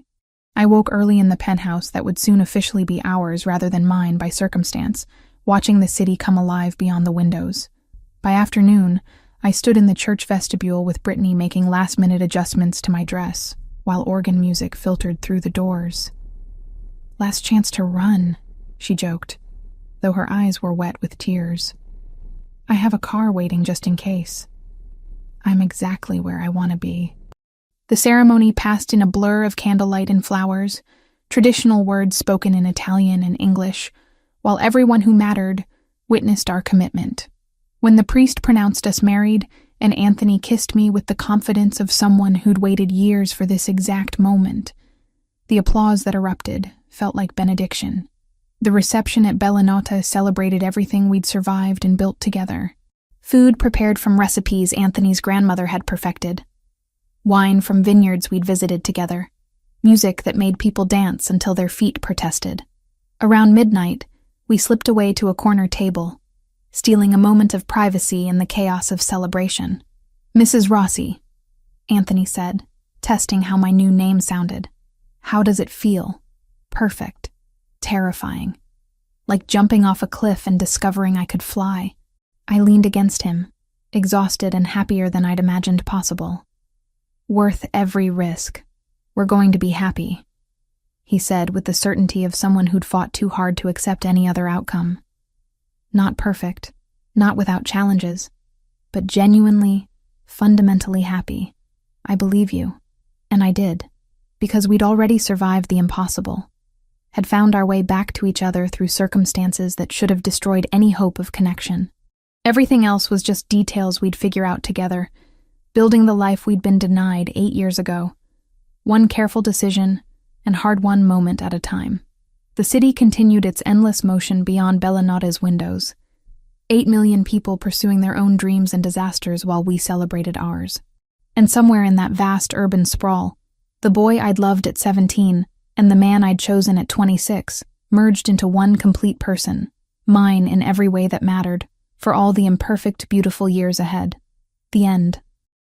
I woke early in the penthouse that would soon officially be ours rather than mine by circumstance, watching the city come alive beyond the windows. By afternoon, I stood in the church vestibule with Brittany making last-minute adjustments to my dress, while organ music filtered through the doors. "Last chance to run," she joked, though her eyes were wet with tears. "I have a car waiting just in case. I'm exactly where I want to be." The ceremony passed in a blur of candlelight and flowers, traditional words spoken in Italian and English, while everyone who mattered witnessed our commitment. When the priest pronounced us married, and Anthony kissed me with the confidence of someone who'd waited years for this exact moment, the applause that erupted felt like benediction. The reception at Bellinotta celebrated everything we'd survived and built together. Food prepared from recipes Anthony's grandmother had perfected. Wine from vineyards we'd visited together. Music that made people dance until their feet protested. Around midnight, we slipped away to a corner table, stealing a moment of privacy in the chaos of celebration. "Mrs. Rossi," Anthony said, testing how my new name sounded. "How does it feel? Perfect. Terrifying. Like jumping off a cliff and discovering I could fly." I leaned against him, exhausted and happier than I'd imagined possible. "Worth every risk. We're going to be happy," he said with the certainty of someone who'd fought too hard to accept any other outcome. Not perfect, not without challenges, but genuinely, fundamentally happy. "I believe you." And I did, because we'd already survived the impossible, had found our way back to each other through circumstances that should have destroyed any hope of connection. Everything else was just details we'd figure out together, building the life we'd been denied 8 years ago, one careful decision and hard-won moment at a time. The city continued its endless motion beyond Bellinotta's windows. 8 million people pursuing their own dreams and disasters while we celebrated ours. And somewhere in that vast urban sprawl, the boy I'd loved at 17 and the man I'd chosen at 26 merged into one complete person, mine in every way that mattered, for all the imperfect, beautiful years ahead. The end.